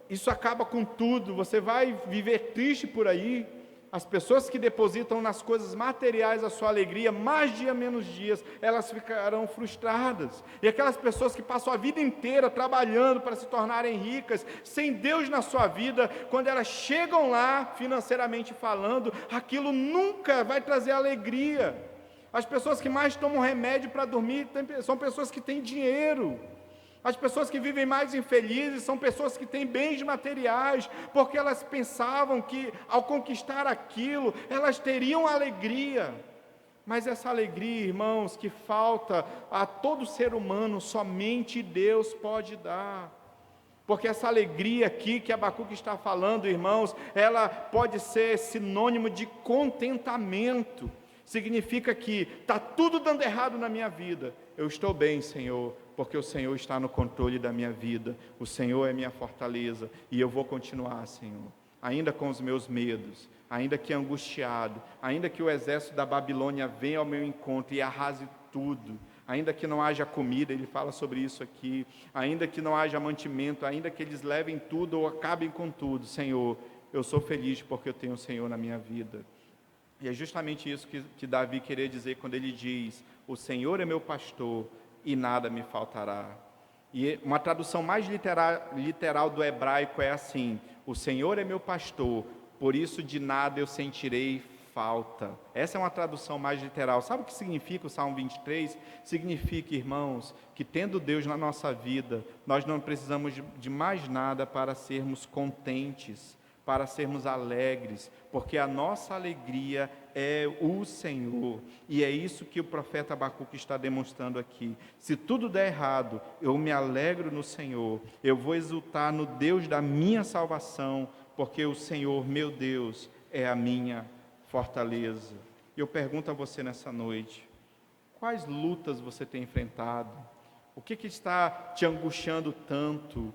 isso acaba com tudo, você vai viver triste por aí? As pessoas que depositam nas coisas materiais a sua alegria, mais dia menos dias, elas ficarão frustradas. E aquelas pessoas que passam a vida inteira trabalhando para se tornarem ricas, sem Deus na sua vida, quando elas chegam lá, financeiramente falando, aquilo nunca vai trazer alegria. As pessoas que mais tomam remédio para dormir são pessoas que têm dinheiro. As pessoas que vivem mais infelizes são pessoas que têm bens materiais, porque elas pensavam que ao conquistar aquilo, elas teriam alegria. Mas essa alegria, irmãos, que falta a todo ser humano, somente Deus pode dar. Porque essa alegria aqui que Abacuque está falando, irmãos, ela pode ser sinônimo de contentamento. Significa que está tudo dando errado na minha vida. Eu estou bem, Senhor, porque o Senhor está no controle da minha vida, o Senhor é minha fortaleza, e eu vou continuar, Senhor, ainda com os meus medos, ainda que angustiado, ainda que o exército da Babilônia venha ao meu encontro e arrase tudo, ainda que não haja comida, ele fala sobre isso aqui, ainda que não haja mantimento, ainda que eles levem tudo ou acabem com tudo, Senhor, eu sou feliz porque eu tenho o Senhor na minha vida. E é justamente isso que Davi queria dizer quando ele diz: o Senhor é meu pastor e nada me faltará. E uma tradução mais literal do hebraico é assim: o Senhor é meu pastor, por isso de nada eu sentirei falta. Essa é uma tradução mais literal. Sabe o que significa o Salmo 23? Significa, irmãos, que tendo Deus na nossa vida, nós não precisamos de mais nada para sermos contentes, para sermos alegres, porque a nossa alegria é o Senhor, e é isso que o profeta Abacuque está demonstrando aqui. Se tudo der errado, eu me alegro no Senhor, eu vou exultar no Deus da minha salvação, porque o Senhor, meu Deus, é a minha fortaleza. Eu pergunto a você nessa noite: quais lutas você tem enfrentado? O que está te angustiando tanto?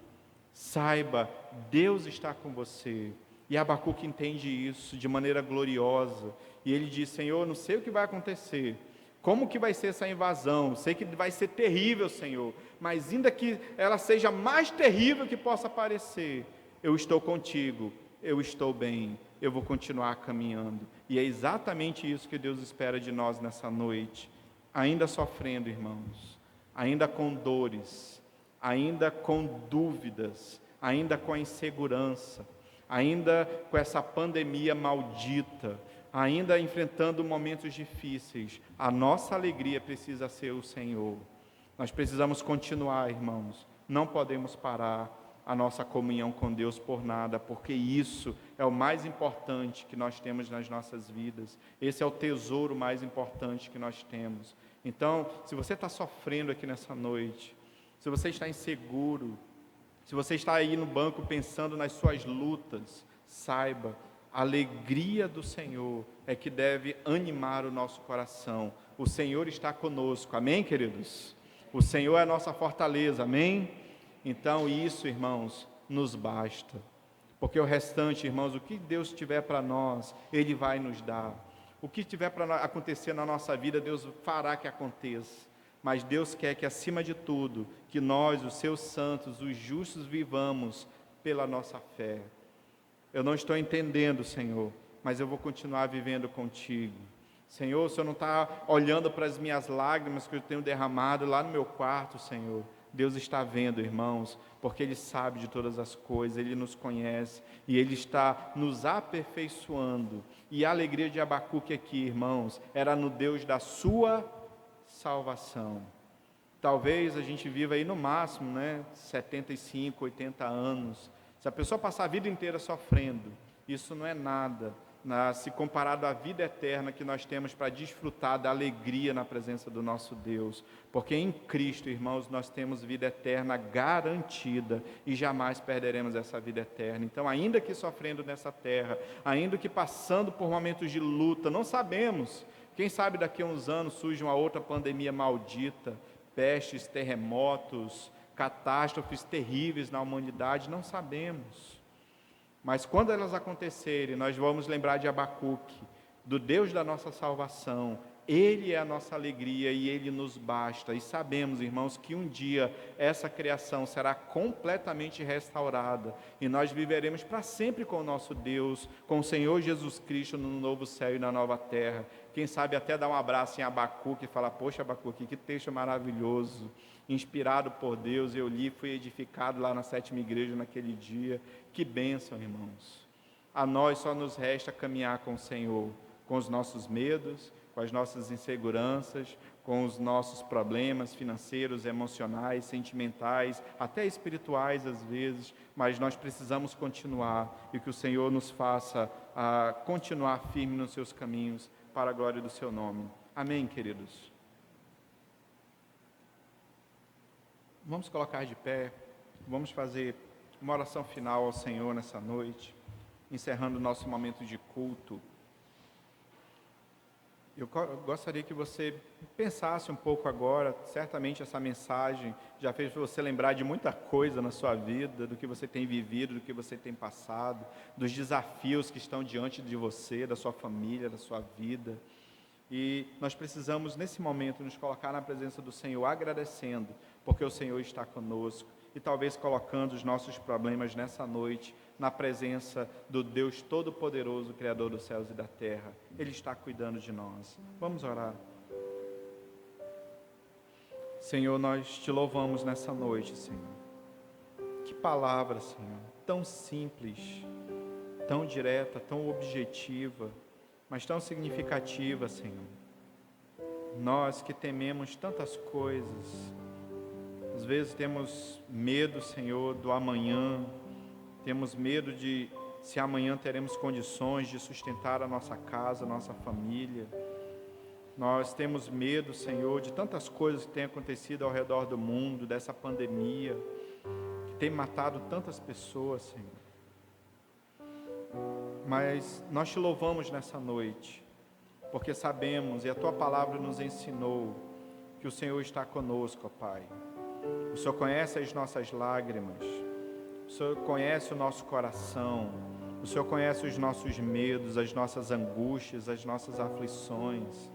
Saiba, Deus está com você. E Abacuque entende isso de maneira gloriosa. E ele diz: Senhor, não sei o que vai acontecer. Como que vai ser essa invasão? Sei que vai ser terrível, Senhor. Mas ainda que ela seja mais terrível que possa parecer, eu estou contigo, eu estou bem, eu vou continuar caminhando. E é exatamente isso que Deus espera de nós nessa noite. Ainda sofrendo, irmãos, ainda com dores, ainda com dúvidas, ainda com a insegurança, ainda com essa pandemia maldita, ainda enfrentando momentos difíceis, a nossa alegria precisa ser o Senhor. Nós precisamos continuar, irmãos, não podemos parar a nossa comunhão com Deus por nada, porque isso é o mais importante que nós temos nas nossas vidas, esse é o tesouro mais importante que nós temos. Então, se você está sofrendo aqui nessa noite, se você está inseguro, se você está aí no banco pensando nas suas lutas, saiba, a alegria do Senhor é que deve animar o nosso coração. O Senhor está conosco, amém, queridos? O Senhor é a nossa fortaleza, amém? Então isso, irmãos, nos basta. Porque o restante, irmãos, o que Deus tiver para nós, Ele vai nos dar. O que tiver para acontecer na nossa vida, Deus fará que aconteça. Mas Deus quer que, acima de tudo, que nós, os seus santos, os justos, vivamos pela nossa fé. Eu não estou entendendo, Senhor, mas eu vou continuar vivendo contigo. Senhor, o Senhor não está olhando para as minhas lágrimas que eu tenho derramado lá no meu quarto, Senhor. Deus está vendo, irmãos, porque Ele sabe de todas as coisas, Ele nos conhece e Ele está nos aperfeiçoando. E a alegria de Abacuque aqui, irmãos, era no Deus da sua salvação. Talvez a gente viva aí no máximo, 75, 80 anos. Se a pessoa passar a vida inteira sofrendo, isso não é nada, se comparado à vida eterna que nós temos para desfrutar da alegria na presença do nosso Deus. Porque em Cristo, irmãos, nós temos vida eterna garantida e jamais perderemos essa vida eterna. Então, ainda que sofrendo nessa terra, ainda que passando por momentos de luta, não sabemos. Quem sabe daqui a uns anos surge uma outra pandemia maldita, pestes, terremotos, catástrofes terríveis na humanidade, não sabemos. Mas quando elas acontecerem, nós vamos lembrar de Abacuque, do Deus da nossa salvação. Ele é a nossa alegria e Ele nos basta. E sabemos, irmãos, que um dia essa criação será completamente restaurada e nós viveremos para sempre com o nosso Deus, com o Senhor Jesus Cristo no novo céu e na nova terra. Quem sabe até dar um abraço em Abacuque e falar: poxa, Abacuque, que texto maravilhoso, inspirado por Deus, eu li, fui edificado lá na 7ª igreja naquele dia. Que bênção, irmãos. A nós só nos resta caminhar com o Senhor, com os nossos medos, com as nossas inseguranças, com os nossos problemas financeiros, emocionais, sentimentais, até espirituais às vezes, mas nós precisamos continuar e que o Senhor nos faça continuar firme nos seus caminhos para a glória do seu nome. Amém, queridos? Vamos colocar de pé, vamos fazer uma oração final ao Senhor nessa noite, encerrando o nosso momento de culto. Eu gostaria que você pensasse um pouco agora. Certamente essa mensagem já fez você lembrar de muita coisa na sua vida, do que você tem vivido, do que você tem passado, dos desafios que estão diante de você, da sua família, da sua vida. E nós precisamos, nesse momento, nos colocar na presença do Senhor, agradecendo, porque o Senhor está conosco. e talvez colocando os nossos problemas nessa noite na presença do Deus Todo-Poderoso, Criador dos céus e da terra. Ele está cuidando de nós. Vamos orar. Senhor, nós te louvamos nessa noite, Senhor. Que palavra, Senhor, tão simples, tão direta, tão objetiva, mas tão significativa, Senhor. Nós que tememos tantas coisas, às vezes temos medo, Senhor, do amanhã, temos medo de se amanhã teremos condições de sustentar a nossa casa, a nossa família. Nós temos medo, Senhor, de tantas coisas que têm acontecido ao redor do mundo, dessa pandemia, que tem matado tantas pessoas, Senhor. Mas nós te louvamos nessa noite, porque sabemos, e a Tua palavra nos ensinou, que o Senhor está conosco, ó Pai. O Senhor conhece as nossas lágrimas, o Senhor conhece o nosso coração, o Senhor conhece os nossos medos, as nossas angústias, as nossas aflições.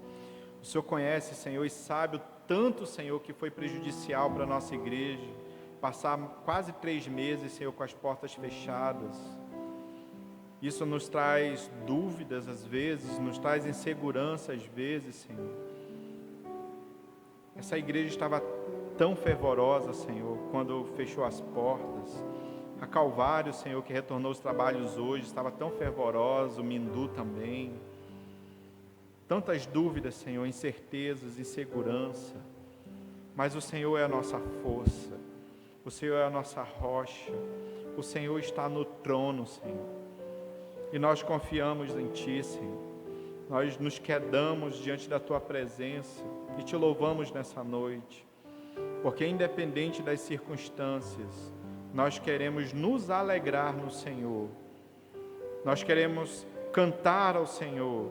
O Senhor conhece, Senhor, e sabe o tanto, Senhor, que foi prejudicial para a nossa igreja, passar quase 3 meses, Senhor, com as portas fechadas. Isso nos traz dúvidas às vezes, nos traz insegurança às vezes, Senhor. Essa igreja estava tão fervorosa, Senhor, quando fechou as portas. A Calvário, Senhor, que retornou os trabalhos hoje, estava tão fervorosa, o Mindu também. Tantas dúvidas, Senhor, incertezas, insegurança. Mas o Senhor é a nossa força, o Senhor é a nossa rocha, o Senhor está no trono, Senhor. E nós confiamos em Ti, Senhor. Nós nos quedamos diante da Tua presença e Te louvamos nessa noite. Porque independente das circunstâncias, nós queremos nos alegrar no Senhor. Nós queremos cantar ao Senhor.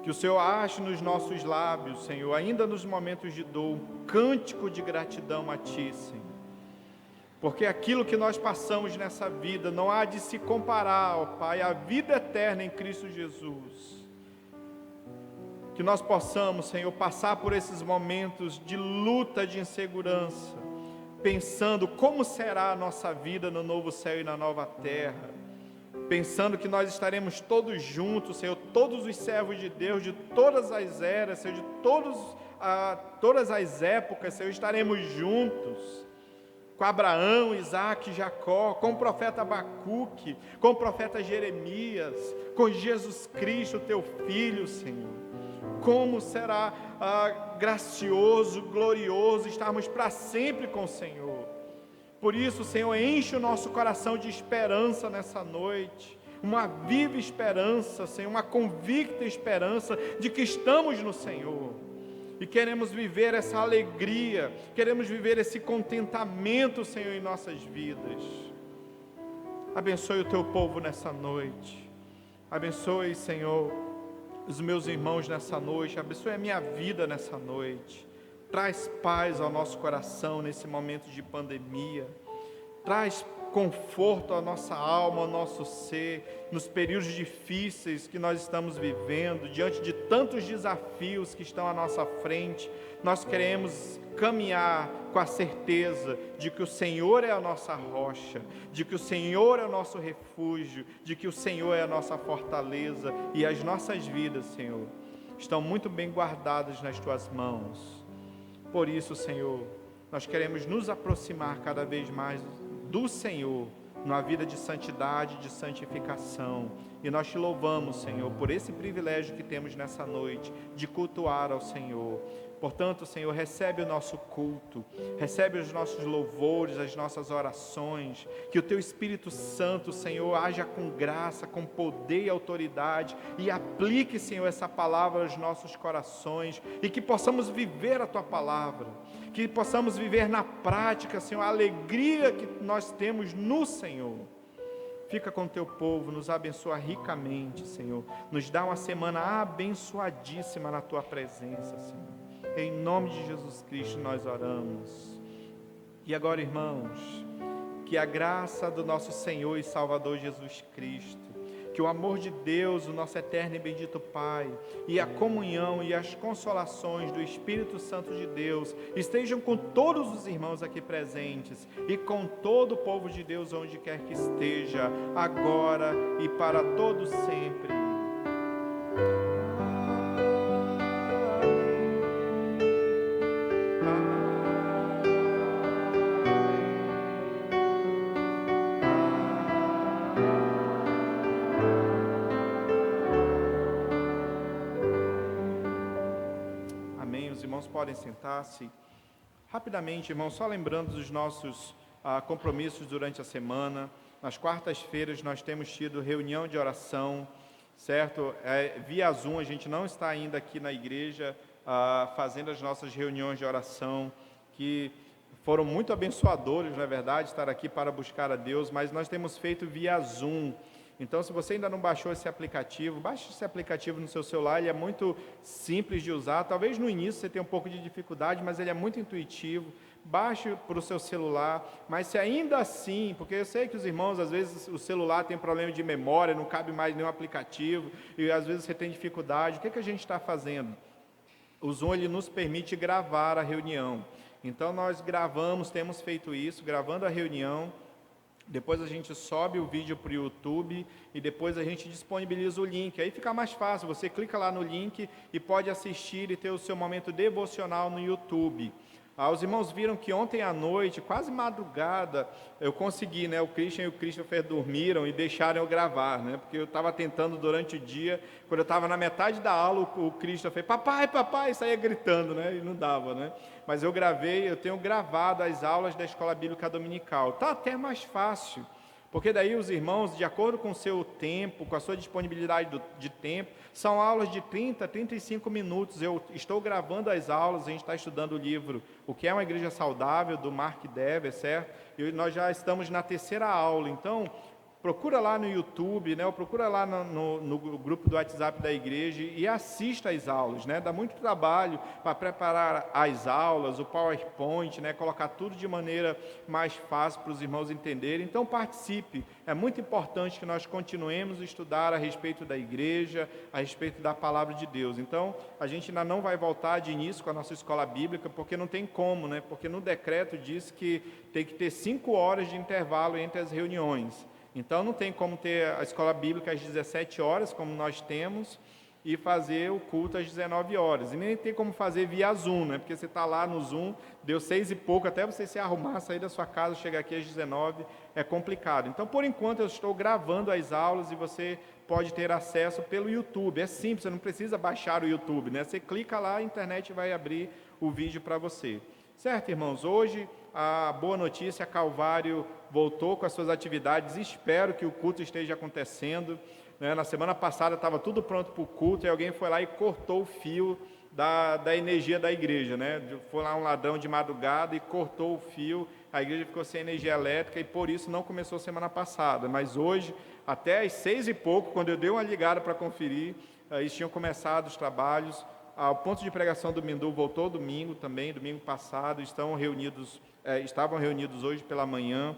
Que o Senhor ache nos nossos lábios, Senhor, ainda nos momentos de dor, um cântico de gratidão a Ti, Senhor. Porque aquilo que nós passamos nessa vida não há de se comparar, ó Pai, à vida eterna em Cristo Jesus. Que nós possamos, Senhor, passar por esses momentos de luta, de insegurança, pensando como será a nossa vida no novo céu e na nova terra, pensando que nós estaremos todos juntos, Senhor, todos os servos de Deus, de todas as eras, Senhor, de todas as épocas, Senhor, estaremos juntos, com Abraão, Isaac, Jacó, com o profeta Abacuque, com o profeta Jeremias, com Jesus Cristo, Teu Filho, Senhor. Como será gracioso, glorioso estarmos para sempre com o Senhor. Por isso, Senhor, enche o nosso coração de esperança nessa noite, uma viva esperança, Senhor, uma convicta esperança de que estamos no Senhor. E queremos viver essa alegria, queremos viver esse contentamento, Senhor, em nossas vidas. Abençoe o Teu povo nessa noite. Abençoe, Senhor, os meus irmãos nessa noite. Abençoe a minha vida nessa noite. Traz paz ao nosso coração nesse momento de pandemia. Traz conforto à nossa alma, ao nosso ser, nos períodos difíceis que nós estamos vivendo, diante de tantos desafios que estão à nossa frente. Nós queremos caminhar com a certeza de que o Senhor é a nossa rocha, de que o Senhor é o nosso refúgio, de que o Senhor é a nossa fortaleza, e as nossas vidas, Senhor, estão muito bem guardadas nas Tuas mãos. Por isso, Senhor, nós queremos nos aproximar cada vez mais do Senhor, numa vida de santidade, de santificação. E nós Te louvamos, Senhor, por esse privilégio que temos nessa noite, de cultuar ao Senhor. Portanto, Senhor, recebe o nosso culto, recebe os nossos louvores, as nossas orações, que o Teu Espírito Santo, Senhor, haja com graça, com poder e autoridade, e aplique, Senhor, essa palavra aos nossos corações, e que possamos viver a Tua palavra, que possamos viver na prática, Senhor, a alegria que nós temos no Senhor. Fica com o Teu povo, nos abençoa ricamente, Senhor, nos dá uma semana abençoadíssima na Tua presença, Senhor. Em nome de Jesus Cristo nós oramos. E agora, irmãos, que a graça do nosso Senhor e Salvador Jesus Cristo, Que o amor de Deus, o nosso eterno e bendito Pai, e a comunhão e as consolações do Espírito Santo de Deus estejam com todos os irmãos aqui presentes e com todo o povo de Deus onde quer que esteja, agora e para todo sempre. Podem sentar-se. Rapidamente, irmãos, só lembrando dos nossos compromissos durante a semana. Nas quartas-feiras nós temos tido reunião de oração, certo? Via Zoom, a gente não está ainda aqui na igreja fazendo as nossas reuniões de oração, que foram muito abençoadores, não é verdade, estar aqui para buscar a Deus, mas nós temos feito via Zoom. Então, se você ainda não baixou esse aplicativo, baixe esse aplicativo no seu celular, ele é muito simples de usar. Talvez no início você tenha um pouco de dificuldade, mas ele é muito intuitivo. Baixe para o seu celular, mas se ainda assim, porque eu sei que os irmãos, às vezes o celular tem problema de memória, não cabe mais nenhum aplicativo, e às vezes você tem dificuldade, o que a gente está fazendo? O Zoom, ele nos permite gravar a reunião. Então, nós gravamos, temos feito isso, gravando a reunião. Depois a gente sobe o vídeo para o YouTube e depois a gente disponibiliza o link. Aí fica mais fácil, você clica lá no link e pode assistir e ter o seu momento devocional no YouTube. Os irmãos viram que ontem à noite, quase madrugada, eu consegui, né? O Christian e o Christopher dormiram e deixaram eu gravar, né? Porque eu estava tentando durante o dia, quando eu estava na metade da aula, o Christopher, papai, papai, saía gritando, né? E não dava, né? Mas eu tenho gravado as aulas da Escola Bíblica Dominical. Está até mais fácil, porque daí os irmãos, de acordo com o seu tempo, com a sua disponibilidade de tempo, são aulas de 30 a 35 minutos. Eu estou gravando as aulas, a gente está estudando o livro O que é uma Igreja Saudável, do Mark Dever, certo? E nós já estamos na terceira aula, então procura lá no YouTube, né? Ou procura lá no grupo do WhatsApp da igreja e assista às aulas, né? Dá muito trabalho para preparar as aulas, o PowerPoint, né? Colocar tudo de maneira mais fácil para os irmãos entenderem. Então participe. É muito importante que nós continuemos a estudar a respeito da igreja, a respeito da palavra de Deus. Então, a gente ainda não vai voltar de início com a nossa escola bíblica, porque não tem como, né? Porque no decreto diz que tem que ter 5 horas de intervalo entre as reuniões. Então, não tem como ter a escola bíblica às 17 horas, como nós temos, e fazer o culto às 19 horas. E nem tem como fazer via Zoom, né? Porque você está lá no Zoom, deu 6 e pouco, até você se arrumar, sair da sua casa, chegar aqui às 19, é complicado. Então, por enquanto, eu estou gravando as aulas e você pode ter acesso pelo YouTube. É simples, você não precisa baixar o YouTube, né? Você clica lá, a internet vai abrir o vídeo para você. Certo, irmãos? Hoje, a boa notícia, a Calvário voltou com as suas atividades. Espero que o culto esteja acontecendo, né? Na semana passada estava tudo pronto para o culto e alguém foi lá e cortou o fio da energia da igreja, né? Foi lá um ladrão de madrugada e cortou o fio, a igreja ficou sem energia elétrica e por isso não começou semana passada. Mas hoje, até às 6 e pouco, quando eu dei uma ligada para conferir, eles tinham começado os trabalhos. O ponto de pregação do Mindu voltou domingo também, domingo passado, estavam reunidos hoje pela manhã.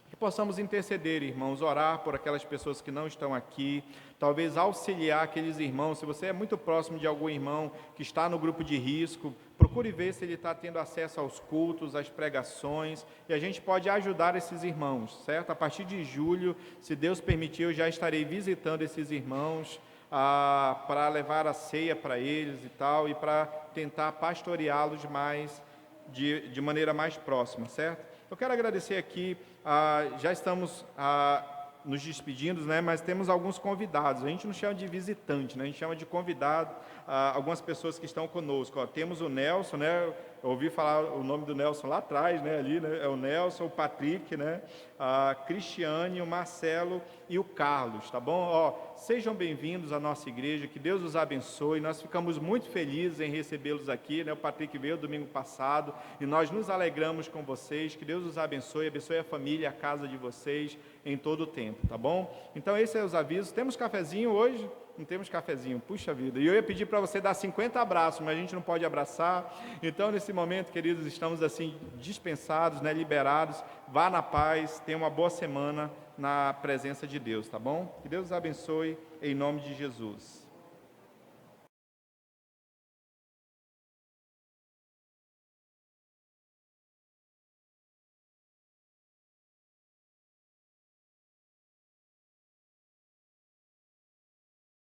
Que possamos interceder, irmãos, orar por aquelas pessoas que não estão aqui, talvez auxiliar aqueles irmãos. Se você é muito próximo de algum irmão que está no grupo de risco, procure ver se ele está tendo acesso aos cultos, às pregações, e a gente pode ajudar esses irmãos, certo? A partir de julho, se Deus permitir, eu já estarei visitando esses irmãos, para levar a ceia para eles e tal, e para tentar pastoreá-los mais, de maneira mais próxima, certo? Eu quero agradecer aqui, já estamos nos despedindo, né, mas temos alguns convidados. A gente não chama de visitante, né, a gente chama de convidado, algumas pessoas que estão conosco. Temos o Nelson, né, eu ouvi falar o nome do Nelson lá atrás, né, ali, né, é o Nelson, o Patrick, né, a Cristiane, o Marcelo e o Carlos, tá bom? Sejam bem-vindos à nossa igreja, que Deus os abençoe. Nós ficamos muito felizes em recebê-los aqui, né? O Patrick veio domingo passado e nós nos alegramos com vocês. Que Deus os abençoe a família, a casa de vocês em todo o tempo, tá bom? Então, esses são os avisos. Temos cafezinho hoje? Não temos cafezinho, puxa vida. E eu ia pedir para você dar 50 abraços, mas a gente não pode abraçar. Então, nesse momento, queridos, estamos assim, dispensados, né, liberados. Vá na paz, tenha uma boa semana na presença de Deus, tá bom? Que Deus os abençoe, em nome de Jesus.